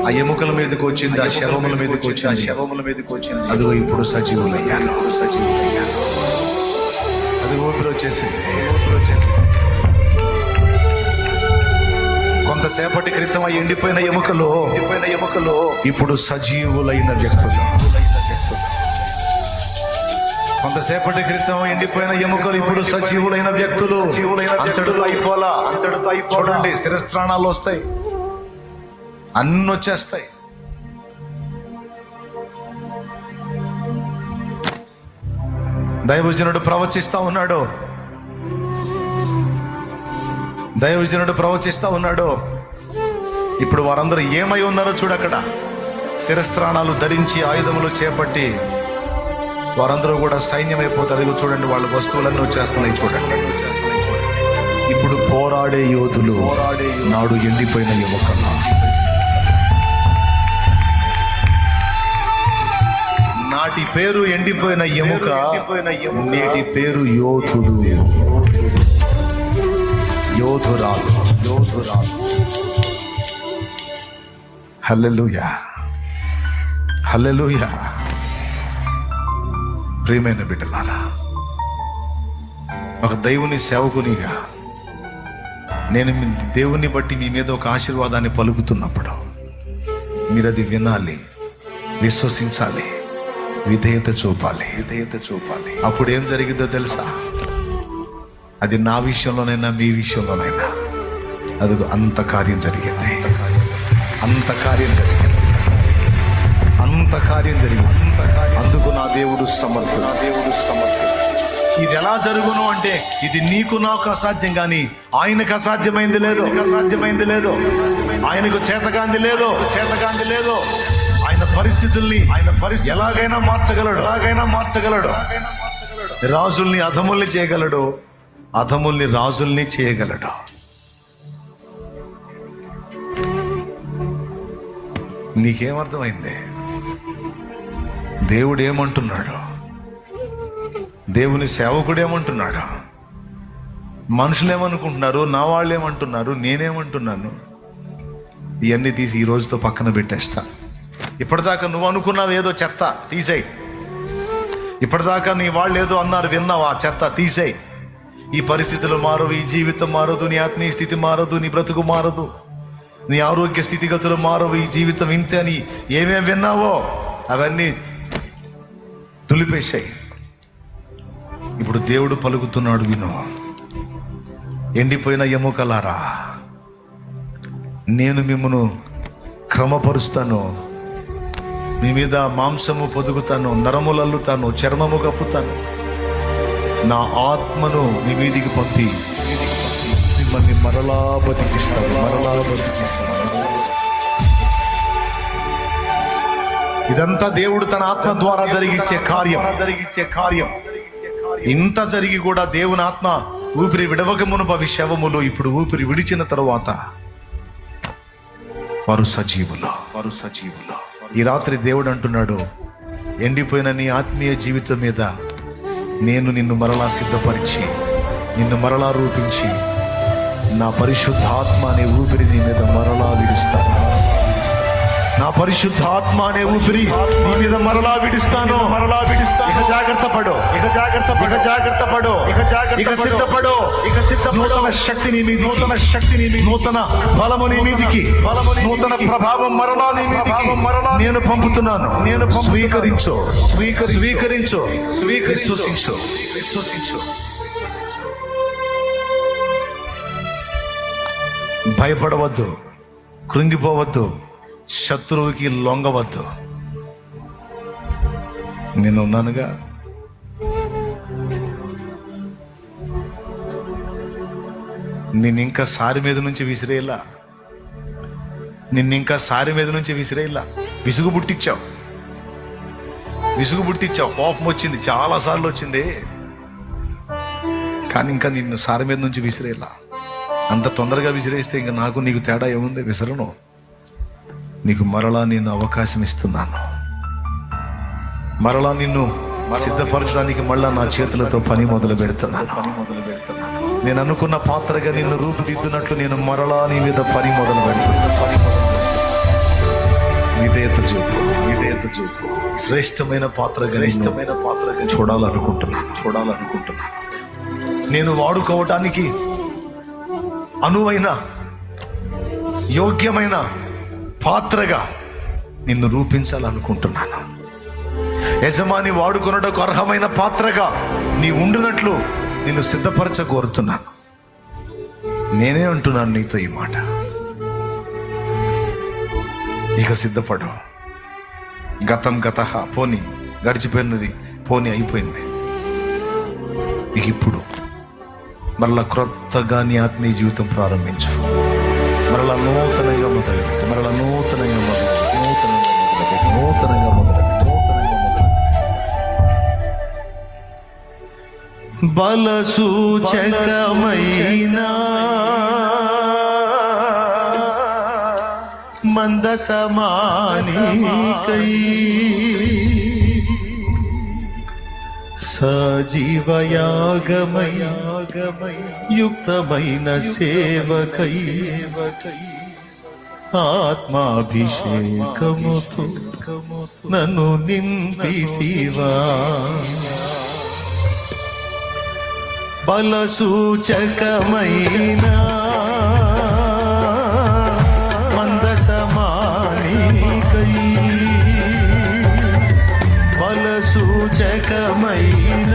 ఆ ఎముకల మీదకి వచ్చింది, ఆ శవముల మీదకి వచ్చింది, శవముల మీదకి వచ్చింది. అదిగో ఇప్పుడు సజీవులయ్యాను, సజీవులయ్యాను. అది ఊపిరి వచ్చేసింది. కొంతసేపటి క్రితం ఆ ఎండిపోయిన ఎముకలు ఇప్పుడు సజీవులైన వ్యక్తులు. కొంతసేపటి క్రితం ఎండిపోయిన ఎముకలు ఇప్పుడు సజీవులైన వ్యక్తులు. అంతటితో అయిపోలా, అంతటితో చూడండి. శిరస్త్రాణాలు వస్తాయి, అన్ని వచ్చేస్తాయి. దైవజనుడు ప్రవచిస్తా ఉన్నాడు, దైవజనుడు ప్రవచిస్తా ఉన్నాడు. ఇప్పుడు వారందరూ ఏమై ఉన్నారో చూడక్కడ. శిరస్త్రాణాలు ధరించి ఆయుధములు చేపట్టి వారందరూ కూడా సైన్యమైపోతారు. ఇదిగో చూడండి, వాళ్ళ వస్తువులన్నీ వచ్చేస్తున్నాయి చూడండి. ఇప్పుడు పోరాడే యోధులు నాడు ఎండిపోయిన ఎముకల, నాటి పేరు ఎండిపోయిన ఎముక, నేటి పేరు యోధుడు, యోధురాలు, యోధురాలు. హల్లెలూయా, హల్లెలూయా. ప్రియమైన బిడ్డలారా, ఒక దైవుని సేవకునిగా నేను దేవుని బట్టి మీ మీద ఒక ఆశీర్వాదాన్ని పలుకుతున్నప్పుడు మీరు అది వినాలి, విశ్వసించాలి, విధేయత చూపాలి, విధేయత చూపాలి. అప్పుడు ఏం జరిగిందో తెలుసా? అది నా విషయంలోనైనా మీ విషయంలోనైనా అది అంత కార్యం జరిగింది, అంత కార్యం జరిగింది, అంత కార్యం జరిగింది. అందుకు నా దేవుడు సమర్థుడు, నా దేవుడు సమర్థుడు. ఇది ఎలా జరుగును అంటే ఇది నీకు నాకు అసాధ్యం, కానీ ఆయనకు అసాధ్యమైంది లేదు, అసాధ్యమైంది లేదు. ఆయనకు చేతగాంది లేదు, చేతగాంది లేదు. ఆయన పరిస్థితుల్ని ఎలాగైనా మార్చగలడు, ఎలాగైనా మార్చగలడు. రాజుల్ని అధముల్ని చేయగలడు, అధముల్ని రాజుల్ని చేయగలడు. నీకేమర్థమైంది? దేవుడు ఏమంటున్నాడు? దేవుని సేవకుడు ఏమంటున్నాడు? మనుషులు ఏమనుకుంటున్నారు? నా వాళ్ళు ఏమంటున్నారు? నేనేమంటున్నాను? ఇవన్నీ తీసి ఈ రోజుతో పక్కన పెట్టేస్తా. ఇప్పటిదాకా నువ్వు అనుకున్నావు ఏదో చెత్త తీసేయి. ఇప్పటిదాకా నీ వాళ్ళు ఏదో అన్నారు విన్నావు, ఆ చెత్త తీసేయి. ఈ పరిస్థితులు మారవు, ఈ జీవితం మారదు, నీ ఆత్మీయ స్థితి మారదు, నీ బ్రతుకు మారదు, నీ ఆరోగ్య స్థితిగతులు మారవు, ఈ జీవితం ఇంతే అని ఏమేం విన్నావో అవన్నీ తులిపేశాయి. ఇప్పుడు దేవుడు పలుకుతున్నాడు, విను. ఎండిపోయిన ఎముకలారా, నేను మిమ్మను క్రమపరుస్తాను, మీ మీద మాంసము పొదుగుతాను, నరములు అల్లుతాను, చర్మము కప్పుతాను, నా ఆత్మను మీ మీదికి పంపి మిమ్మల్ని మరలా బతికిస్తాను, మరలా బతికిస్తాను. ఇదంతా దేవుడు తన ఆత్మ ద్వారా జరిగించే కార్యం. ఇంత జరిగి కూడా దేవుని ఆత్మ ఊపిరి విడవక మునుపవి శవములు ఇప్పుడు ఊపిరి విడిచిన తరువాత వారు సజీవులు. ఈ రాత్రి దేవుడు అంటున్నాడు, ఎండిపోయిన నీ ఆత్మీయ జీవితం మీద నేను నిన్ను మరలా సిద్ధపరిచి, నిన్ను మరలా రూపించి, నా పరిశుద్ధాత్మ అనే ఊపిరి నీ మీద మరలా విడుస్తాను. నా పరిశుద్ధాత్మ అనే ఊపిరి నీ మీద మరలా విడుస్తాను, మరలా విడుస్తాను. ఇక జాగ్రత్త పడు, ఇక జాగ్రత్త పడు, ఇక జాగ్రత్త పడు, ఇక సిద్ధపడు, ఇక సిద్ధపడు. నూతన శక్తి నీ మీద, నూతన శక్తి నీ మీద, నూతన బలము నీ మీదికి, నూతన ప్రభావం మరలా నీ మీదికి నేను పంపుతున్నాను. నేను స్వీకరించు, స్వీకరించు, విశ్వసించు, విశ్వసించు. భయపడవద్దు, కృంగిపోవద్దు, శత్రువుకి లొంగవద్దు. నేనున్నానుగా. నిన్నింకా సారి మీద నుంచి విసిరేలా, నిన్నింకా సారి మీద నుంచి విసిరేలా. విసుగు పుట్టించావు, కోపం వచ్చింది, చాలాసార్లు వచ్చింది, కానీ ఇంకా నిన్ను సారి మీద నుంచి విసిరేలా. అంత తొందరగా విసిరేస్తే ఇంకా నాకు నీకు తేడా ఏముంది? విసరను. నీకు మరలా నేను అవకాశం ఇస్తున్నాను. మరలా నిన్ను సిద్ధపరచడానికి మళ్ళా నా చేతులతో పని మొదలు పెడుతున్నాను. నేను అనుకున్న పాత్రగా నిన్ను రూపుదిద్దునట్లు నేను మరలా నీ మీద పని మొదలు పెడుతున్నాను. విధేయత చూపు. శ్రేష్టమైన పాత్రగా చూడాలనుకుంటున్నాను. నేను వాడుకోవటానికి అనువైన యోగ్యమైన పాత్రగా నిన్ను రూపించాలనుకుంటున్నాను. యజమాని వాడుకొనుటకు అర్హమైన పాత్రగా నీ ఉండినట్లు నిన్ను సిద్ధపరచ కోరుతున్నాను. నేనే అంటున్నాను నీతో ఈ మాట. ఇక సిద్ధపడు. గతం గతః, పోనీ గడిచిపోయినది పోనీ, అయిపోయింది. ఇక ఇప్పుడు మరలా క్రొత్తగా నీ ఆత్మీయ జీవితం ప్రారంభించు. మరలా నూతనంగా మొదలు బల సూచకమైన మందసమానికై సజీవయాగమై యుక్తమైన సేవకై ఆత్మాభిషేకముతో నన్ను నింపితివా. బల సూచకమైన మందసమానికై బల సూచకమైన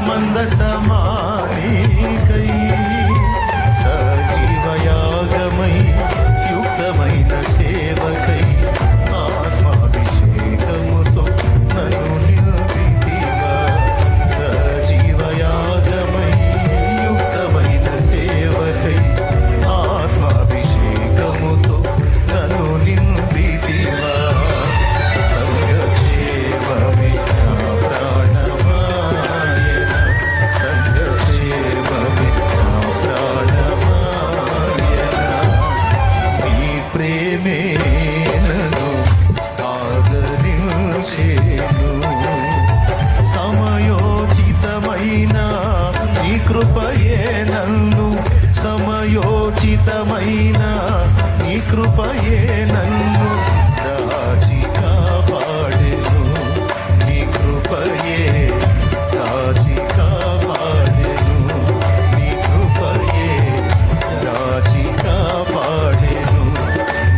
మందసమానికై సజీవయాగమై యుక్తమైన సేవకై ఆత్మాభిషేకముతో నన్ను నింపితివా. సజీవయాగమై యుక్తమైన సేవకై ఆత్మాభిషేకముతో నన్ను నింపితివా. సంఘక్షేమమే నా ప్రాణమాయన, సంఘక్షేమమే నా ప్రాణమాయన. నీ ప్రేమే నన్ను ఆదరించేను. సమయోచితమైన నీ కృపయే నన్ను, సమయోచితమైన నీ కృపయే నన్ను దాచి కాపాడెను. నీ కృపయే దాచి కాపాడెను. నీ కృపయే దాచి కాపాడెను.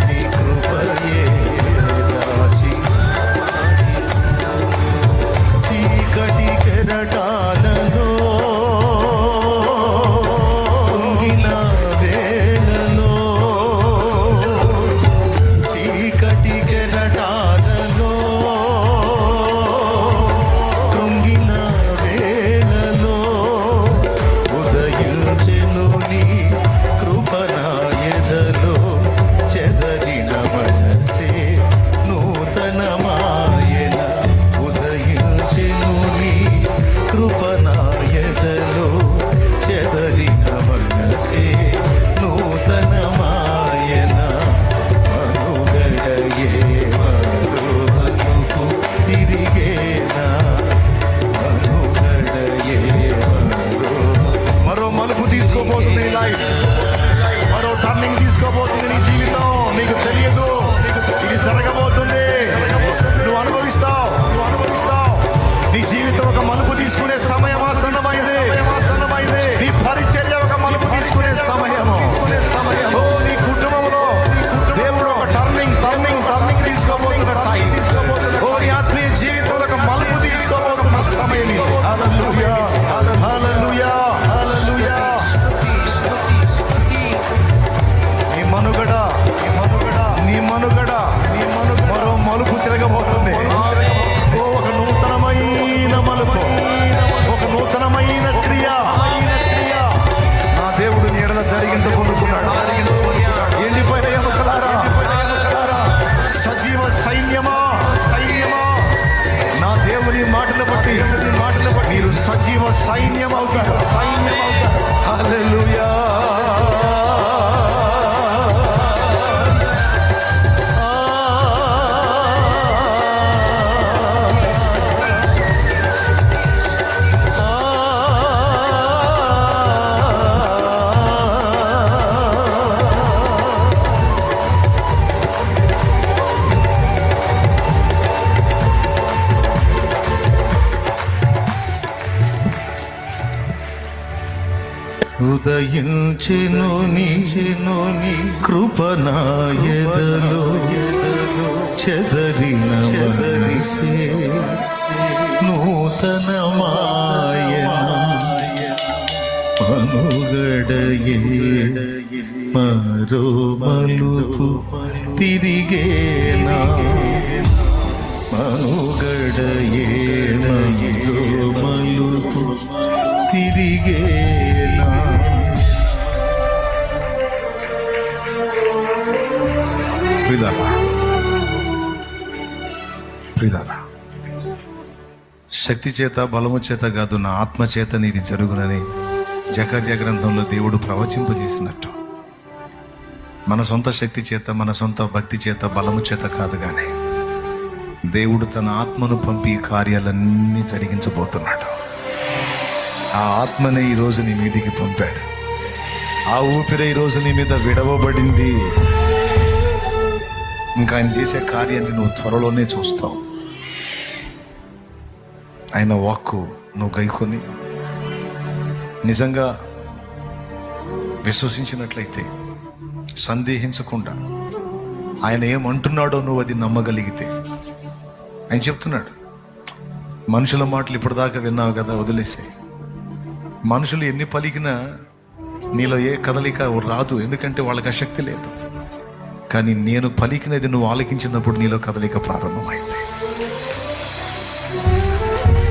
నీ కృపయే దాచి చీకటి కెరటాలలో కృంగిన వేళలో, చీకటి కెరటాలలో కృంగిన వేళలో ఉదయించెను నీ కృప నా ఎదలో. చెదరిన మనసే నూతనమాయన, ఉదయించెను నీ కృప నా ఎదలో. చెదరిన మనసే నూతనమాయన. మనుగడయే మరువనుకు తిరిగేనా, మనుగడయే మరో మలుపు తీసుకోబోతుంది నీ లైఫ్. మరో టర్నింగ్ తీసుకోబోతుంది నీ జీవితం. నీకు తెలియదు, ఇది జరగబోతుంది. నువ్వు అనుభవిస్తావు. నీ జీవితం ఒక మలుపు తీసుకునే సమయం ఆసన్నమైంది. నీ పరిచర్య ఒక మలుపు తీసుకునే సమయము. ఓ, నీ కుటుంబంలో దేవుడు ఒక టర్నింగ్ తీసుకోబోతున్న టైం. ఓ, నీ ఆత్మీయ జీవితంలో ఒక మలుపు తీసుకోబోతున్న సమయం ఇది. హల్లెలూయా, హల్లెలూయా, హల్లెలూయా. నీ మనుగడ మరో మలుపు తిరగబోతుంది. ఓ, ఒక నూతనమైన మలుపు, ఒక నూతనమైన క్రియ, ఉదయించెను నీ కృపనాయదలో చెదరిన మనసే నూతనమాయన మనుగడయే మరో మలుపు తిరిగేనా మనుగడయే మరో మలుపు తిరిగేనా. ప్రియులారా, శక్తి చేత బలము చేత కాదు, నా ఆత్మ చేత నీది జరుగునని జకర్య గ్రంథంలో దేవుడు ప్రవచింపజేసినట్టు మన సొంత శక్తి చేత, మన సొంత భక్తి చేత, బలము చేత కాదు, కానీ దేవుడు తన ఆత్మను పంపి ఈ కార్యాలన్నీ జరిగించబోతున్నాడు. ఆ ఆత్మనే ఈరోజు నీ మీదికి పంపాడు. ఆ ఊపిరి ఈరోజు నీ మీద విడవబడింది. ఇంకా ఆయన చేసే కార్యాన్ని నువ్వు త్వరలోనే చూస్తావు. ఆయన వాక్కు నువ్వు గైకొని నిజంగా విశ్వసించినట్లయితే, సందేహించకుండా ఆయన ఏమంటున్నాడో నువ్వు అది నమ్మగలిగితే, ఆయన చెప్తున్నాడు, మనుషుల మాటలు ఇప్పటిదాకా విన్నావు కదా, వదిలేసాయి. మనుషులు ఎన్ని పలికినా నీలో ఏ కదలిక రాదు, ఎందుకంటే వాళ్ళకి శక్తి లేదు. కానీ నేను పలికినది నువ్వు ఆలకించినప్పుడు నీలో కదలిక ప్రారంభమైంది.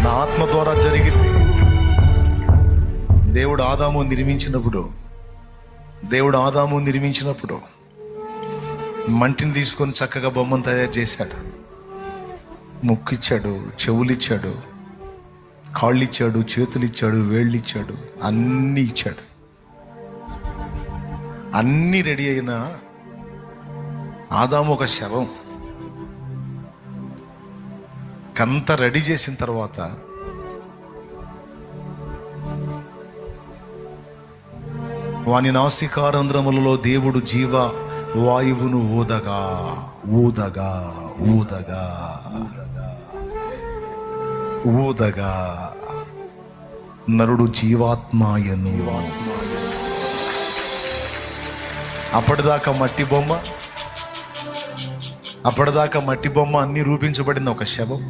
నా ఆత్మ ద్వారా జరిగింది. దేవుడు ఆదాము నిర్మించినప్పుడు మంటిని తీసుకొని చక్కగా బొమ్మను తయారు చేశాడు. ముక్కిచ్చాడు, చెవులిచ్చాడు, కాళ్ళు ఇచ్చాడు, చేతులు ఇచ్చాడు, వేళ్ళు ఇచ్చాడు, అన్నీ ఇచ్చాడు. అన్నీ రెడీ అయిన ఆదాము ఒక శవం. కంత రెడీ చేసిన తర్వాత వాని నాసికారంధ్రములలో దేవుడు జీవ వాయువును ఊదగా ఊదగా ఊదగా ఊదగా నరుడు జీవాత్మాయను. అప్పటిదాకా మట్టి బొమ్మ అన్ని రూపించబడిన ఒక శవం.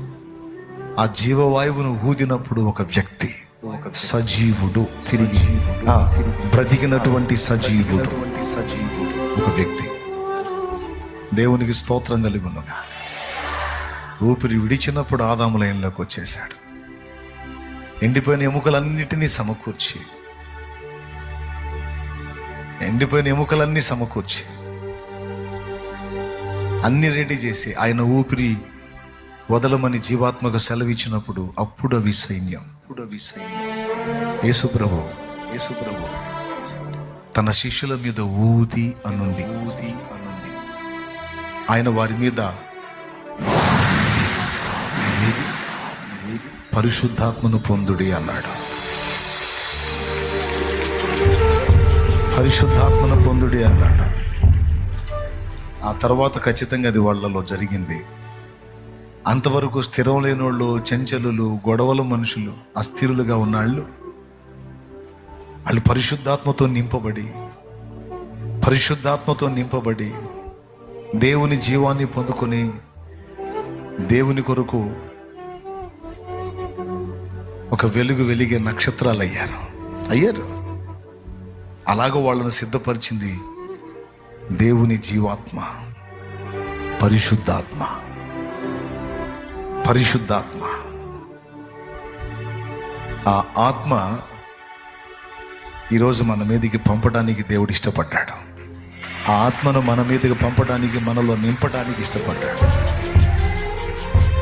ఆ జీవవాయువును ఊదినప్పుడు ఒక వ్యక్తి, సజీవుడు, తిరిగి బ్రతికినటువంటి సజీవుడు, ఒక వ్యక్తి. దేవునికి స్తోత్రం కలుగునుగా. ఊపిరి విడిచినప్పుడు ఆదాము లైన్లోకి వచ్చేశాడు. ఎండిపోయిన ఎముకలన్నిటినీ సమకూర్చి అన్ని రెడీ చేసి ఆయన ఊపిరి వదలమని జీవాత్మకు సెలవిచ్చినప్పుడు అప్పుడు అవి సైన్యం. యేసుప్రభు తన శిష్యుల మీద ఊది అనుంది. ఆయన వారి మీద పరిశుద్ధాత్మను పొందుడి అన్నాడు. పరిశుద్ధాత్మను పొందుడి అన్నాడు. ఆ తర్వాత ఖచ్చితంగా అది వాళ్ళలో జరిగింది. అంతవరకు స్థిరం లేనోళ్ళు, చెంచలులు, గొడవల మనుషులు, అస్థిరులుగా ఉన్నాళ్ళు, వాళ్ళు పరిశుద్ధాత్మతో నింపబడి దేవుని జీవాన్ని పొందుకొని దేవుని కొరకు ఒక వెలిగే నక్షత్రాలు అయ్యారు. అలాగో వాళ్ళని సిద్ధపరిచింది దేవుని జీవాత్మ, పరిశుద్ధాత్మ. ఆ ఆత్మ ఈరోజు మన మీదకి పంపడానికి దేవుడు ఇష్టపడ్డాడు. ఆ ఆత్మను మన మీదకి పంపడానికి, మనలో నింపడానికి ఇష్టపడ్డాడు.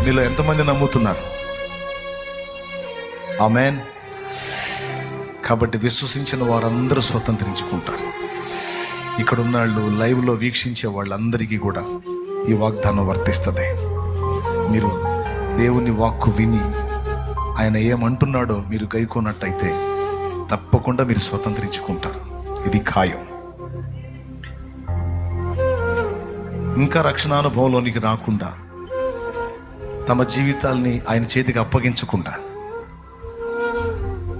మీలో ఎంతమంది నమ్ముతున్నారు? ఆమేన్. కాబట్టి విశ్వసించిన వారందరూ స్వతంత్రించుకుంటారు. ఇక్కడ ఉన్న వాళ్ళు, లైవ్లో వీక్షించే వాళ్ళందరికీ కూడా ఈ వాగ్దానం వర్తిస్తుంది. మీరు దేవుని వాక్కు విని ఆయన ఏమంటున్నాడో మీరు గైకోనట్టయితే తప్పకుండా మీరు స్వతంత్రించుకుంటారు. ఇది ఖాయం. ఇంకా రక్షణానుభవంలోనికి రాకుండా, తమ జీవితాల్ని ఆయన చేతికి అప్పగించకుండా,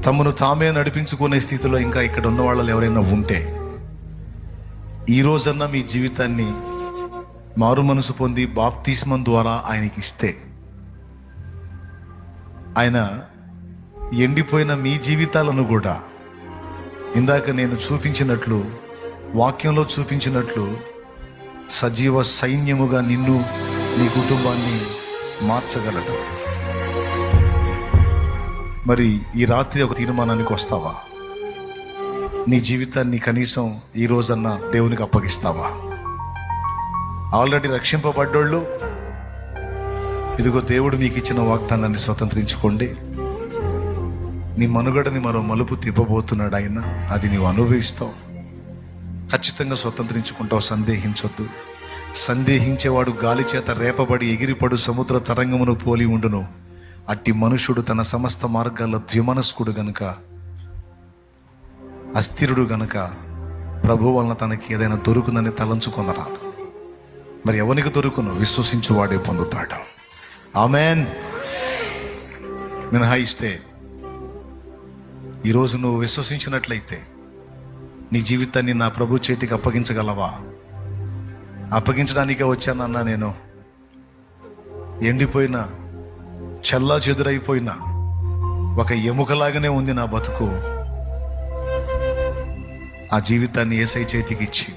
తమను తామే నడిపించుకునే స్థితిలో ఇంకా ఇక్కడ ఉన్న వాళ్ళు ఎవరైనా ఉంటే, ఈ రోజన్నా మీ జీవితాన్ని మారు మనసు పొంది బాప్తిస్మం ద్వారా ఆయనకి ఇస్తే, ఆయన ఎండిపోయిన మీ జీవితాలను కూడా ఇందాక నేను చూపించినట్లు, వాక్యంలో చూపించినట్లు సజీవ సైన్యముగా నిన్ను, నీ కుటుంబాన్ని మార్చగలడు. మరి ఈ రాత్రి ఒక తీర్మానానికి వస్తావా? నీ జీవితాన్ని కనీసం ఈ రోజన్నా దేవునికి అప్పగిస్తావా? ఆల్రెడీ రక్షింపబడ్డోళ్ళు, ఇదిగో దేవుడు మీకు ఇచ్చిన వాగ్దానాన్ని స్వతంత్రించుకోండి. నీ మనుగడని మరో మలుపు తిప్పబోతున్నాడు ఆయన, అది నీవు అనుభవిస్తావు, ఖచ్చితంగా స్వతంత్రించుకుంటావు. సందేహించొద్దు. సందేహించేవాడు గాలి చేత రేపబడి ఎగిరిపడు సముద్ర తరంగమును పోలి ఉండును. అట్టి మనుషుడు తన సమస్త మార్గాల్లో ద్విమనస్కుడు గనుక, అస్థిరుడు గనుక ప్రభు వలన తనకి ఏదైనా దొరుకునని తలంచుకొనరాదు. మరి ఎవరికి దొరుకును? విశ్వసించువాడే పొందుతాడు. ఆమెన్. మినహాయిస్తే ఈరోజు నువ్వు విశ్వసించినట్లయితే నీ జీవితాన్ని నా ప్రభు చేతికి అప్పగించగలవా? అప్పగించడానికే వచ్చానన్నా నేను. ఎండిపోయిన, చల్లా చెదురైపోయిన ఒక ఎముకలాగానే ఉంది నా బతుకు. ఆ జీవితాన్ని యేసయ్య చేతికి ఇచ్చి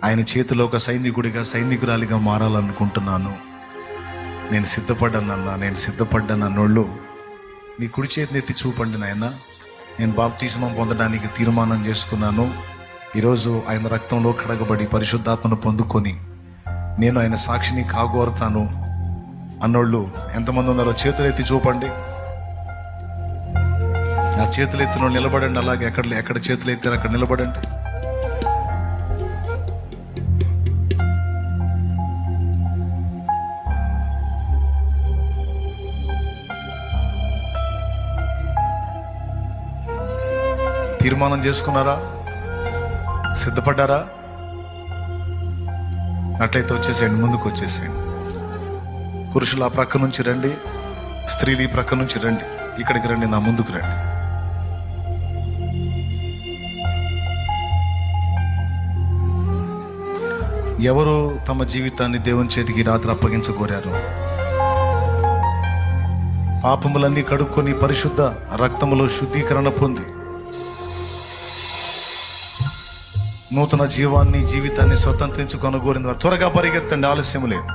ఆయన చేతిలో ఒక సైనికుడిగా, సైనికురాలిగా మారాలనుకుంటున్నాను. నేను సిద్ధపడ్డానన్నా, నేను సిద్ధపడ్డానన్నోళ్ళు మీ కుడి చేతిని ఎత్తి చూపండి. నాయన, నేను బాప్తిస్మం పొందడానికి తీర్మానం చేసుకున్నాను. ఈరోజు ఆయన రక్తంలో కడగబడి పరిశుద్ధాత్మను పొందుకొని నేను ఆయన సాక్షిని కాగోరుతాను అన్నోళ్ళు ఎంతమంది ఉన్నారో చేతులు ఎత్తి చూపండి. ఆ చేతులు ఎత్తిన వాళ్ళు నిలబడండి. అలాగే ఎక్కడ చేతులు ఎత్తారు అక్కడ నిలబడండి. తీర్మానం చేసుకున్నారా? సిద్ధపడ్డారా? అట్లయితే వచ్చేసేయండి, ముందుకు వచ్చేసేయండి. పురుషులు ఆ ప్రక్క నుంచి రండి, స్త్రీలు ఈ ప్రక్క నుంచి రండి. ఇక్కడికి రండి, నా ముందుకు రండి. ఎవరు తమ జీవితాన్ని దేవుని చేతికి రాత్రి అప్పగించగోరారు? పాపములన్నీ కడుక్కొని పరిశుద్ధ రక్తములో శుద్ధీకరణ పొంది నూతన జీవితాన్ని స్వతంత్రించుకొనగోరింది. త్వరగా పరిగెత్తండి, ఆలస్యం లేదు.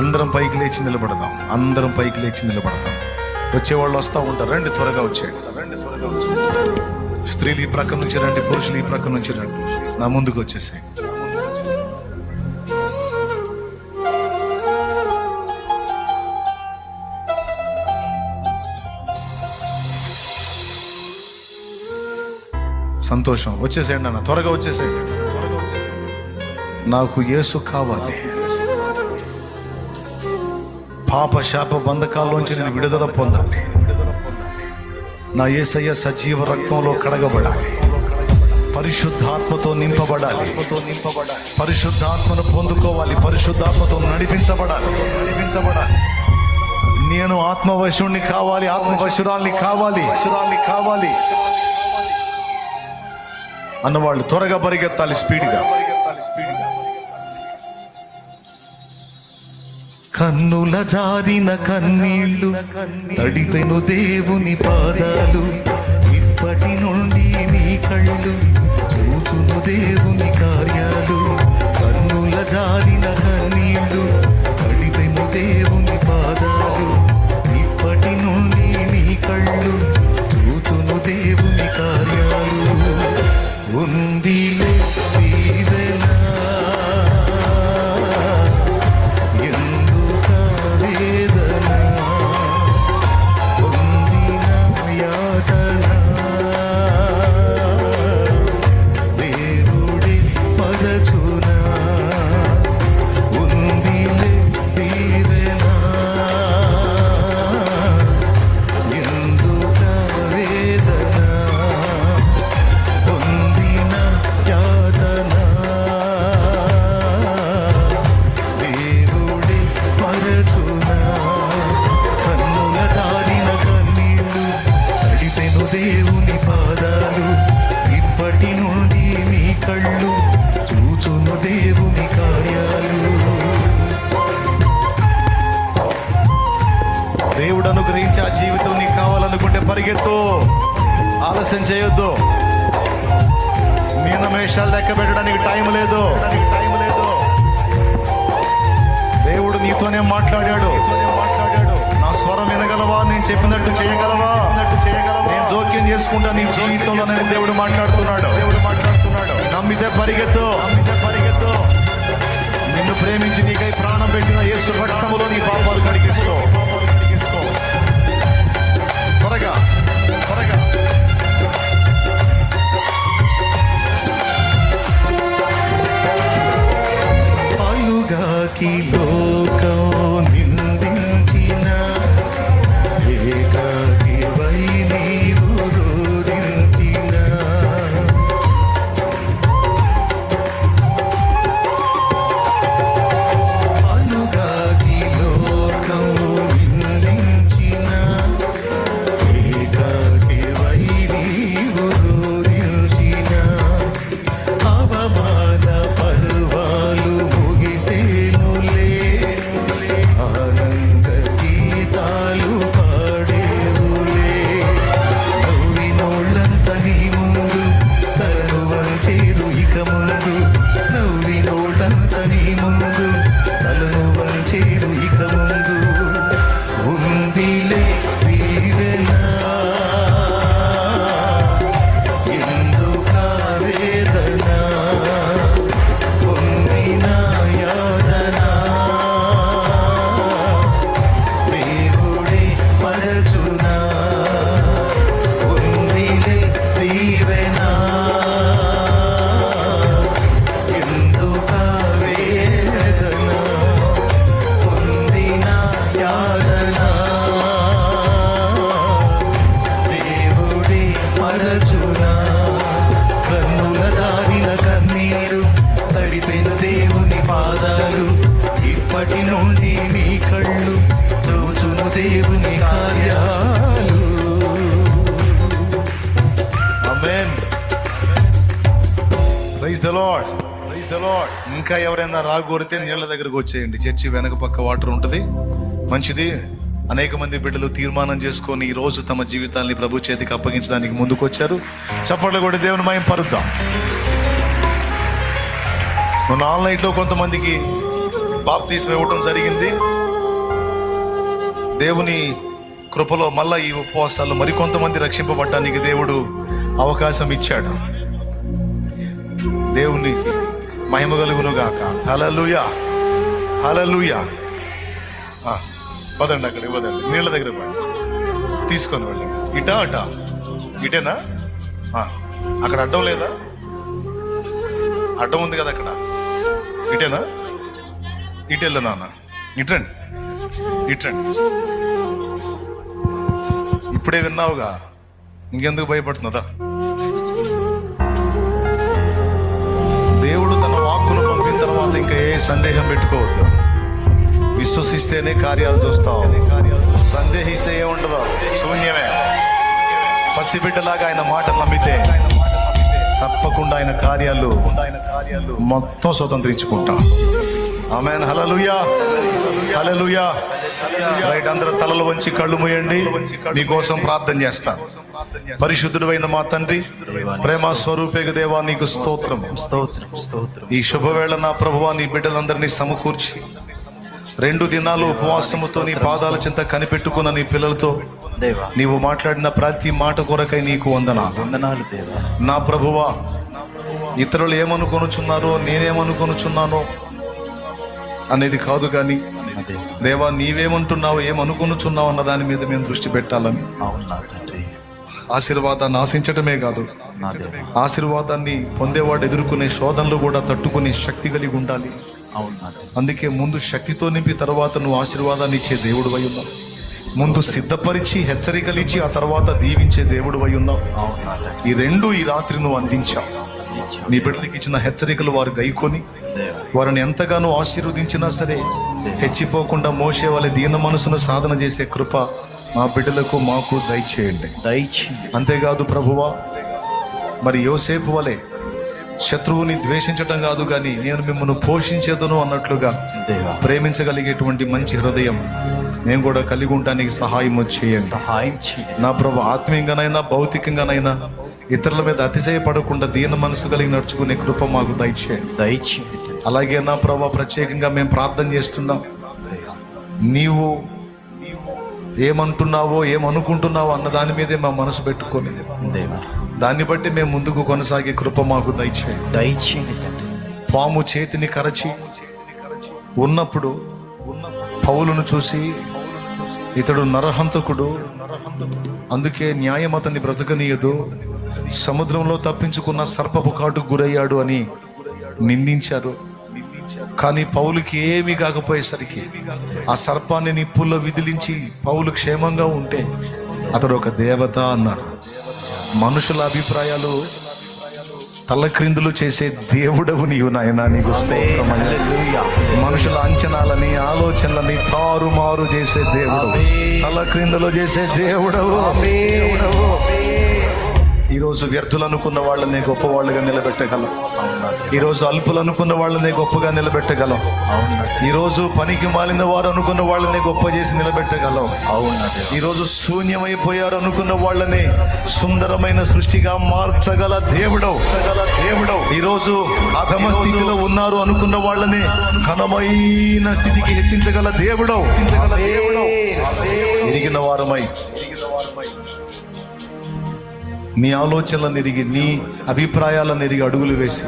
అందరం పైకి లేచి నిలబడదాం. అందరం పైకి లేచి నిలబడదాం. వచ్చేవాళ్ళు వస్తూ ఉంటారు. రండి, త్వరగా వచ్చేయండి. స్త్రీలు ఈ ప్రక్క నుంచి రండి, పురుషులు ఈ ప్రక్క నుంచి రండి. నా ముందుకు వచ్చేసాయి. సంతోషం. వచ్చేసేయండి అన్న, త్వరగా వచ్చేసేయండి. నాకు యేసు కావాలి. పాప శాప బంధకాల్లోంచి నేను విడుదల పొందాలి. నా యేసయ్య సజీవ రక్తంలో కడగబడాలి. పరిశుద్ధాత్మతో నింపబడాలి. పరిశుద్ధాత్మను పొందుకోవాలి. పరిశుద్ధాత్మతో నడిపించబడాలి. నేను ఆత్మవశుణ్ణి కావాలి, ఆత్మవశురాల్ని కావాలి అన్నవాళ్ళు త్వరగా పరిగెత్తాలి, స్పీడ్గా. కన్నుల జారిన కన్నీళ్లు తడిపెను దేవుని పాదాలు. ఇప్పటి నుండి నీ కళ్ళు చూచును దేవుని కార్యాలు. కన్నుల జారిన కన్నీళ్లు తడిపెను దేవుని పాదాలు. ఇప్పటి నుండి నీ కళ్ళు చూచును దేవుని కార్యాలు. ఉందిలే దీవెన, ఎందుక వేదన, పొందిన యాతన దేవుడే పరచునా. ఉందిలే దీవెన, నుంచి ఆ జీవితం నీకు కావాలనుకుంటే పరిగెత్తు, ఆలస్యం చేయొద్దు. మీనమేషాలు లెక్క పెట్టడానికి టైం లేదు. దేవుడు నీతోనే మాట్లాడాడు. నా స్వరం వినగలవా, నేను చెప్పినట్టు చేయగలవా, నేను జోక్యం చేసుకుంటా నీ జీవితంలో నేను దేవుడు మాట్లాడుతున్నాడు. నమ్మితే పరిగెత్తు. నిన్ను ప్రేమించి నీకై ప్రాణం పెట్టిన యేసు రక్తములో నీ పాపాలు కడిగిస్తూ త్వరగా పలుగాకి లోకం నిందించిన ఏకాకి వై నీవు రోధించిన పలుగాకి లోకం నిందించిన ఏకాకి వై నీవు రోధించిన అవమాన పర్వాలు ముగిసేనులే, ఆనంద గీతాలు పాడేవులే. నవ్వినోళ్ళంత నీ ముందు తను వంచేరు ఇక ముందు, నవ్వినోళ్ళంత నీ ముందు తలను వంచేరు ఇక ముందు. ఉందిలే దీవెనా, ఎందుకా వేదన, పొందిన యాతన దేవుడే మరచునా. ఉందిలే దీవెన, ఎందుకా వేదన, పొందిన యాతన దేవుడే మరచునా. కన్నుల జారిన కన్నీరు తడిపెను దేవుని పాదాలు, ఇప్పటి నుండి నీ కళ్ళు చూచును దేవుని కార్యాలు. ఆమేన్. Praise the Lord. ఇంకా ఎవరైనా రాగోరితే నీళ్ళ దగ్గరకు వచ్చేయండి. చర్చి వెనక పక్క వాటర్ ఉంటుంది, మంచిది. అనేక మంది బిడ్డలు తీర్మానం చేసుకొని ఈ రోజు తమ జీవితాన్ని ప్రభు చేతికి అప్పగించడానికి ముందుకొచ్చారు. చప్పట్లు కూడా దేవుని మహిమ పరుద్దాం. మొన్న ఆన్లైన్లో కొంతమందికి బాప్తిస్మం ఇవ్వటం జరిగింది. దేవుని కృపలో మళ్ళా ఈ ఉపవాసాలు మరికొంతమంది రక్షింపబడటానికి దేవుడు అవకాశం ఇచ్చాడు. దేవుని మహిమ కలుగును గాక. హల్లెలూయా, హల్లెలూయా. పదండి, అక్కడ ఇవ్వదండి, నీళ్ళ దగ్గర పడండి, తీసుకొని వెళ్ళండి. ఇటా అటా? ఇటేనా? అక్కడ అడ్డం లేదా? అడ్డం ఉంది కదా అక్కడ. ఇటేనా? ఇటెళ్ళు నాన్న, ఇటండి. ఇప్పుడే విన్నావుగా, ఇంకెందుకు భయపడుతున్నదా? దేవుడు తన వాక్కును పంపిన తర్వాత ఇంకా ఏ సందేహం పెట్టుకోవద్దు. విశ్వసిస్తేనే కార్యాలు చూస్తావు, సందేహిస్తే ఏముండదు, శూన్యమే. పసిబిడ్డలాగా ఆయన మాట నమ్మితే తప్పకుండా ఆయన కార్యాలు మొత్తం స్వతంత్రించుకుంటాం. ఆమేన్. హల్లెలూయా, హల్లెలూయా. రైట్, అందరూ తలలు వంచి కళ్ళు మూయండి. మీకోసం ప్రార్థన చేస్తాను. పరిశుద్ధుడైన మా తండ్రి, ప్రేమ స్వరూపేగ దేవా, నీకు స్తోత్రం. ఈ శుభవేళ నా ప్రభువా, నీ బిడ్డలందరినీ సమకూర్చి 2 దినాలు ఉపవాసముతో నీ పాదాల చెంత కనిపెట్టుకున్న నీ పిల్లలతో నీవు మాట్లాడిన ప్రతి మాట కొరకై నీకు వందనాలు దేవా. నా ప్రభువా, ఇతరులు ఏమనుకొనుచున్నారో నేనేమనుకొనుచున్నానో అనేది కాదు కానీ దేవా, నీవేమంటున్నావు, ఏమనుకొనుచున్నావు అన్న దాని మీద మేము దృష్టి పెట్టాలని. ఆశీర్వాదాన్ని ఆశించటమే కాదు, ఆశీర్వాదాన్ని పొందేవాడు ఎదుర్కొనే శోధనలు కూడా తట్టుకునే శక్తి కలిగి ఉండాలి. అందుకే ముందు శక్తితో నింపి తర్వాత నువ్వు ఆశీర్వాదాన్ని ఇచ్చే దేవుడు అయి ఉన్నావు. ముందు సిద్ధపరిచి హెచ్చరికలు ఇచ్చి ఆ తర్వాత దీవించే దేవుడు అయి ఉన్నావు. ఈ 2 ఈ రాత్రి నువ్వు అందించావు. నీ బిడ్డలకి ఇచ్చిన హెచ్చరికలు వారు గైకొని వారిని ఎంతగానో ఆశీర్వదించినా సరే హెచ్చిపోకుండా మోసే వాళ్ళ దీన మనసును సాధన చేసే కృప మా బిడ్డలకు మాకు దయచేయండి. అంతేకాదు ప్రభువా, మరి యోసేపు వలె శత్రువుని ద్వేషించటం కాదు కానీ నేను మిమ్మల్ని పోషించేదను అన్నట్లుగా ప్రేమించగలిగేటువంటి మంచి హృదయం నేను కూడా కలిగి ఉండడానికి సహాయం చేయండి. సహాయం చేయండి నా ప్రభు, ఆత్మీయంగానైనా భౌతికంగానైనా ఇతరుల మీద అతిశయపడకుండా దీన మనసు కలిగి నడుచుకునే కృప మాకు దయచేయండి. అలాగే నా ప్రభు, ప్రత్యేకంగా మేము ప్రార్థన చేస్తున్నాం. నీవు ఏమంటున్నావో ఏమనుకుంటున్నావో అన్న దాని మీదే మా మనసు పెట్టుకొని దాన్ని బట్టి మేము ముందుకు కొనసాగే కృప మాకు దయచేయండి తండ్రి. పాము చేతిని కరచి ఉన్నప్పుడు పౌలును చూసి ఇతడు నరహంతకుడు, అందుకే న్యాయం అతన్ని బ్రతకనీయదు, సముద్రంలో తప్పించుకున్న సర్పపు కాటుకు గురయ్యాడు అని నిందించారు. కానీ పౌలుకి ఏమీ కాకపోయేసరికి ఆ సర్పాన్ని నిప్పుల్లో విదిలించి పౌలు క్షేమంగా ఉంటే అతడు ఒక దేవత అన్నారు. మనుషుల అభిప్రాయాలు తలక్రిందులు చేసే దేవుడవు నీవు నాయనా, నీకు స్తోత్రమయ్యా. మనుషుల అంచనాలని ఆలోచనలని తారుమారు చేసే దేవుడు, తలక్రిందులు చేసే దేవుడవు. ఈరోజు వ్యర్థులు అనుకున్న వాళ్ళనే గొప్పవాళ్ళుగా నిలబెట్టగలం. ఈరోజు అల్పులు అనుకున్న వాళ్ళనే గొప్పగా నిలబెట్టగలం. ఈరోజు పనికి మాలిన వారు అనుకున్న వాళ్ళని గొప్ప చేసి నిలబెట్టగలం. ఈరోజు శూన్యమైపోయారు అనుకున్న వాళ్ళని సుందరమైన సృష్టిగా మార్చగల దేవుడవు. ఈరోజు అధమ స్థితిలో ఉన్నారు అనుకున్న వాళ్ళని ఘనమైన స్థితికి హెచ్చించగల దేవుడవు. ఎరిగిన వారమై నీ ఆలోచనలను ఎరిగి నీ అభిప్రాయాలను ఎరిగి అడుగులు వేసి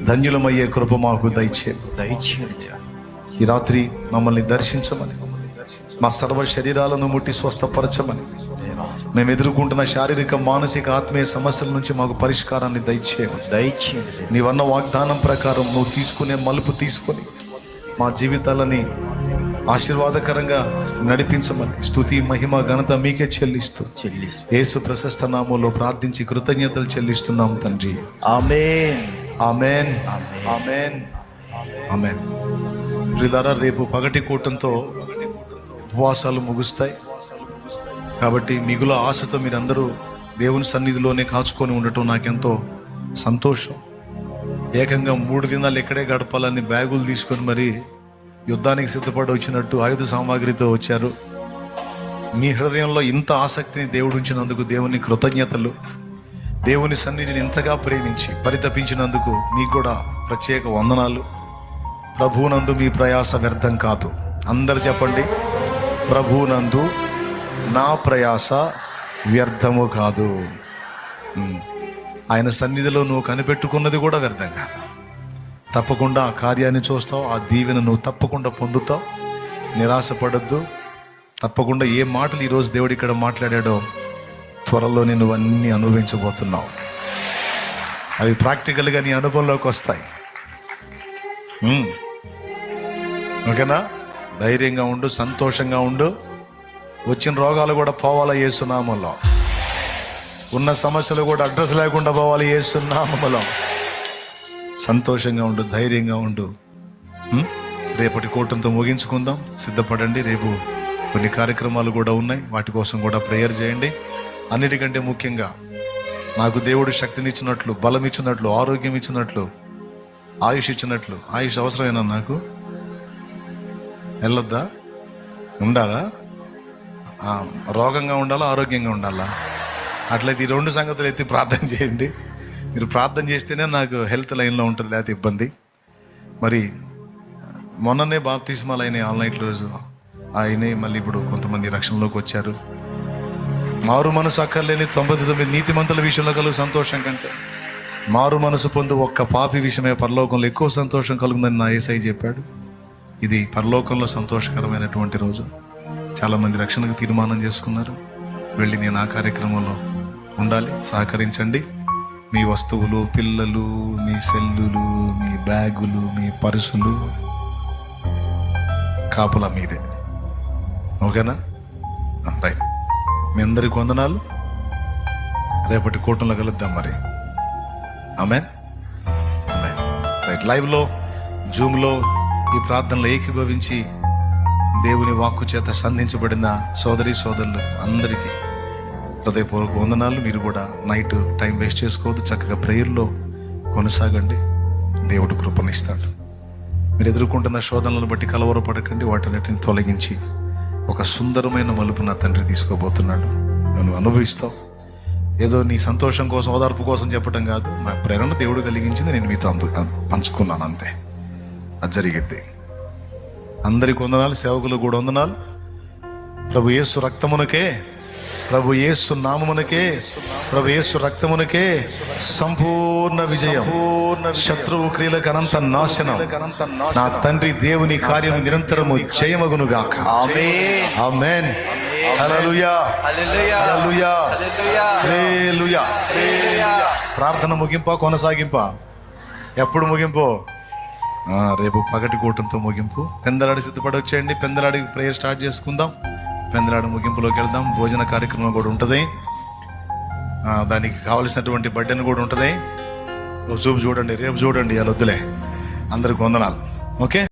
ధన్యులమయ్యే కృప మాకు దయచేయండి. ఈ రాత్రి మమ్మల్ని దర్శించమని, మా సర్వ శరీరాలను ముట్టి స్వస్థపరచమని, మేము ఎదుర్కొంటున్న శారీరక మానసిక ఆత్మీయ సమస్యల నుంచి మాకు పరిష్కారాన్ని దయచేయండి. నీవన్న వాగ్దానం ప్రకారం నువ్వు తీసుకునే మలుపు తీసుకొని మా జీవితాలని ఆశీర్వాదకరంగా నడిపించమని స్తుతి మహిమ ఘనత మీకే చెల్లిస్తూ యేసు ప్రశస్త నామములో ప్రార్థించి కృతజ్ఞతలు చెల్లిస్తున్నాం తండ్రి. ఆమేన్, ఆమేన్, ఆమేన్, ఆమేన్. ప్రియులారా, రేపు పగటి కూటంతో ఉపవాసాలు ముగుస్తాయి కాబట్టి మిగుల ఆశతో మీరందరూ దేవుని సన్నిధిలోనే కాచుకొని ఉండటం నాకెంతో సంతోషం. ఏకంగా 3 దినాలు ఎక్కడే గడపాలని బ్యాగులు తీసుకొని మరి యుద్ధానికి సిద్ధపడి వచ్చినట్టు ఆయుధ సామాగ్రితో వచ్చారు. మీ హృదయంలో ఇంత ఆసక్తిని దేవుడు ఉంచినందుకు దేవుని కృతజ్ఞతలు. దేవుని సన్నిధిని ఇంతగా ప్రేమించి పరితపించినందుకు మీకు కూడా ప్రత్యేక వందనాలు. ప్రభువునందు మీ ప్రయాస వ్యర్థం కాదు. అందరు చెప్పండి, ప్రభువునందు నా ప్రయాస వ్యర్థము కాదు. ఆయన సన్నిధిలో నువ్వు కనిపెట్టుకున్నది కూడా వ్యర్థం కాదు. తప్పకుండా ఆ కార్యాన్ని చూస్తావు, ఆ దీవెన నువ్వు తప్పకుండా పొందుతావు. నిరాశపడద్దు. తప్పకుండా ఏ మాటలు ఈరోజు దేవుడు ఇక్కడ మాట్లాడాడో త్వరలోనే నువ్వు అన్నీ అనుభవించబోతున్నావు. అవి ప్రాక్టికల్గా నీ అనుభవంలోకి వస్తాయి. ఓకేనా? ధైర్యంగా ఉండు, సంతోషంగా ఉండు. వచ్చిన రోగాలు కూడా పోవాలా యేసు నామములో. ఉన్న సమస్యలు కూడా అడ్రస్ లేకుండా పోవాలి యేసు నామములో. సంతోషంగా ఉండు, ధైర్యంగా ఉండు. రేపటి కూటంతో ముగించుకుందాం. సిద్ధపడండి. రేపు కొన్ని కార్యక్రమాలు కూడా ఉన్నాయి, వాటి కోసం కూడా ప్రేయర్ చేయండి. అన్నిటికంటే ముఖ్యంగా నాకు దేవుడు శక్తినిచ్చినట్లు, బలం ఇచ్చినట్లు, ఆరోగ్యం ఇచ్చినట్లు, ఆయుష్ ఇచ్చినట్లు. ఆయుష్ అవసరమేనా? నాకు వెళ్ళొద్దా? ఉండాలా? రోగంగా ఉండాలా, ఆరోగ్యంగా ఉండాలా? అట్లయితే ఈ 2 సంగతులు ఎత్తి ప్రార్థన చేయండి. మీరు ప్రార్థన చేస్తేనే నాకు హెల్త్ లైన్లో ఉంటుంది, లేకపోతే ఇబ్బంది. మరి మొన్ననే బాప్తిస్మాలు అయినాయి ఆన్లైన్ రోజు అయినాయి. మళ్ళీ ఇప్పుడు కొంతమంది రక్షణలోకి వచ్చారు. మారు మనసు అక్కర్లేని 99 నీతిమంతుల విషయంలో కలుగు సంతోషం కంటే మారు మనసు పొందు ఒక్క పాపి విషయమే పరలోకంలో ఎక్కువ సంతోషం కలుగుందని నా యేసయ్య చెప్పాడు. ఇది పరలోకంలో సంతోషకరమైనటువంటి రోజు. చాలామంది రక్షణకు తీర్మానం చేసుకున్నారు. వెళ్ళి నేను ఆ కార్యక్రమంలో ఉండాలి. సహకరించండి. మీ వస్తువులు, పిల్లలు, మీ సెల్లులు, మీ బ్యాగులు, మీ పర్సులు కాపులా మీదే. ఓకేనా? రైట్. మీ అందరికి వందనాలు. రేపటి కూటంలో కలుద్దాం మరి. ఆమేన్, ఆమేన్. రైట్. లైవ్లో, జూమ్లో ఈ ప్రార్థనలో ఏకీభవించి దేవుని వాక్కు చేత సంధించబడిన సోదరి సోదరులు అందరికీ హృదయపూర్వక వందనాలు. మీరు కూడా నైట్ టైం వేస్ట్ చేసుకోవద్దు. చక్కగా ప్రేయర్లో కొనసాగండి, దేవుడు కృపనిస్తాడు. మీరు ఎదుర్కొంటున్న శోధనలను బట్టి కలవరపడకండి, వాటన్నిటిని తొలగించి ఒక సుందరమైన మలుపు నా తండ్రి తీసుకోబోతున్నాడు. నువ్వు అనుభవిస్తావు. ఏదో నీ సంతోషం కోసం, ఓదార్పు కోసం చెప్పడం కాదు, నా ప్రేరణ దేవుడు కలిగించింది, నేను మీతో పంచుకున్నాను, అంతే. అది జరిగిద్ది. అందరికి వందనాలు, సేవకులకు కూడా వందనాలు. ప్రభు యేసు రక్తమునకే, ప్రభు యేసు నామమునకే, ప్రభు యేసు రక్తమునకే సంపూర్ణ విజయం, శత్రువు క్రియలకు అనంత నాశనం. నా తండ్రి దేవుని కార్యం నిరంతరము జయమగును గాక. ఆమేన్. ఆమేన్. హల్లెలూయా. హల్లెలూయా. హల్లెలూయా. హల్లెలూయా. హల్లెలూయా. ప్రార్థన ముగింపా కొనసాగింపా? ఎప్పుడు ముగింపు? రేపు పగటి కూటంతో ముగింపు. పెందలాడి సిద్ధపడి వచ్చేయండి. పెందలాడి ప్రేయర్ స్టార్ట్ చేసుకుందాం. పెందలాడి ముగింపులోకి వెళ్దాం. భోజన కార్యక్రమం కూడా ఉంటుంది, దానికి కావలసినటువంటి బడ్డెను కూడా ఉంటుంది. చూపు చూడండి, రేపు చూడండి, అలా వద్దులే. అందరికి వందనాలు. ఓకే.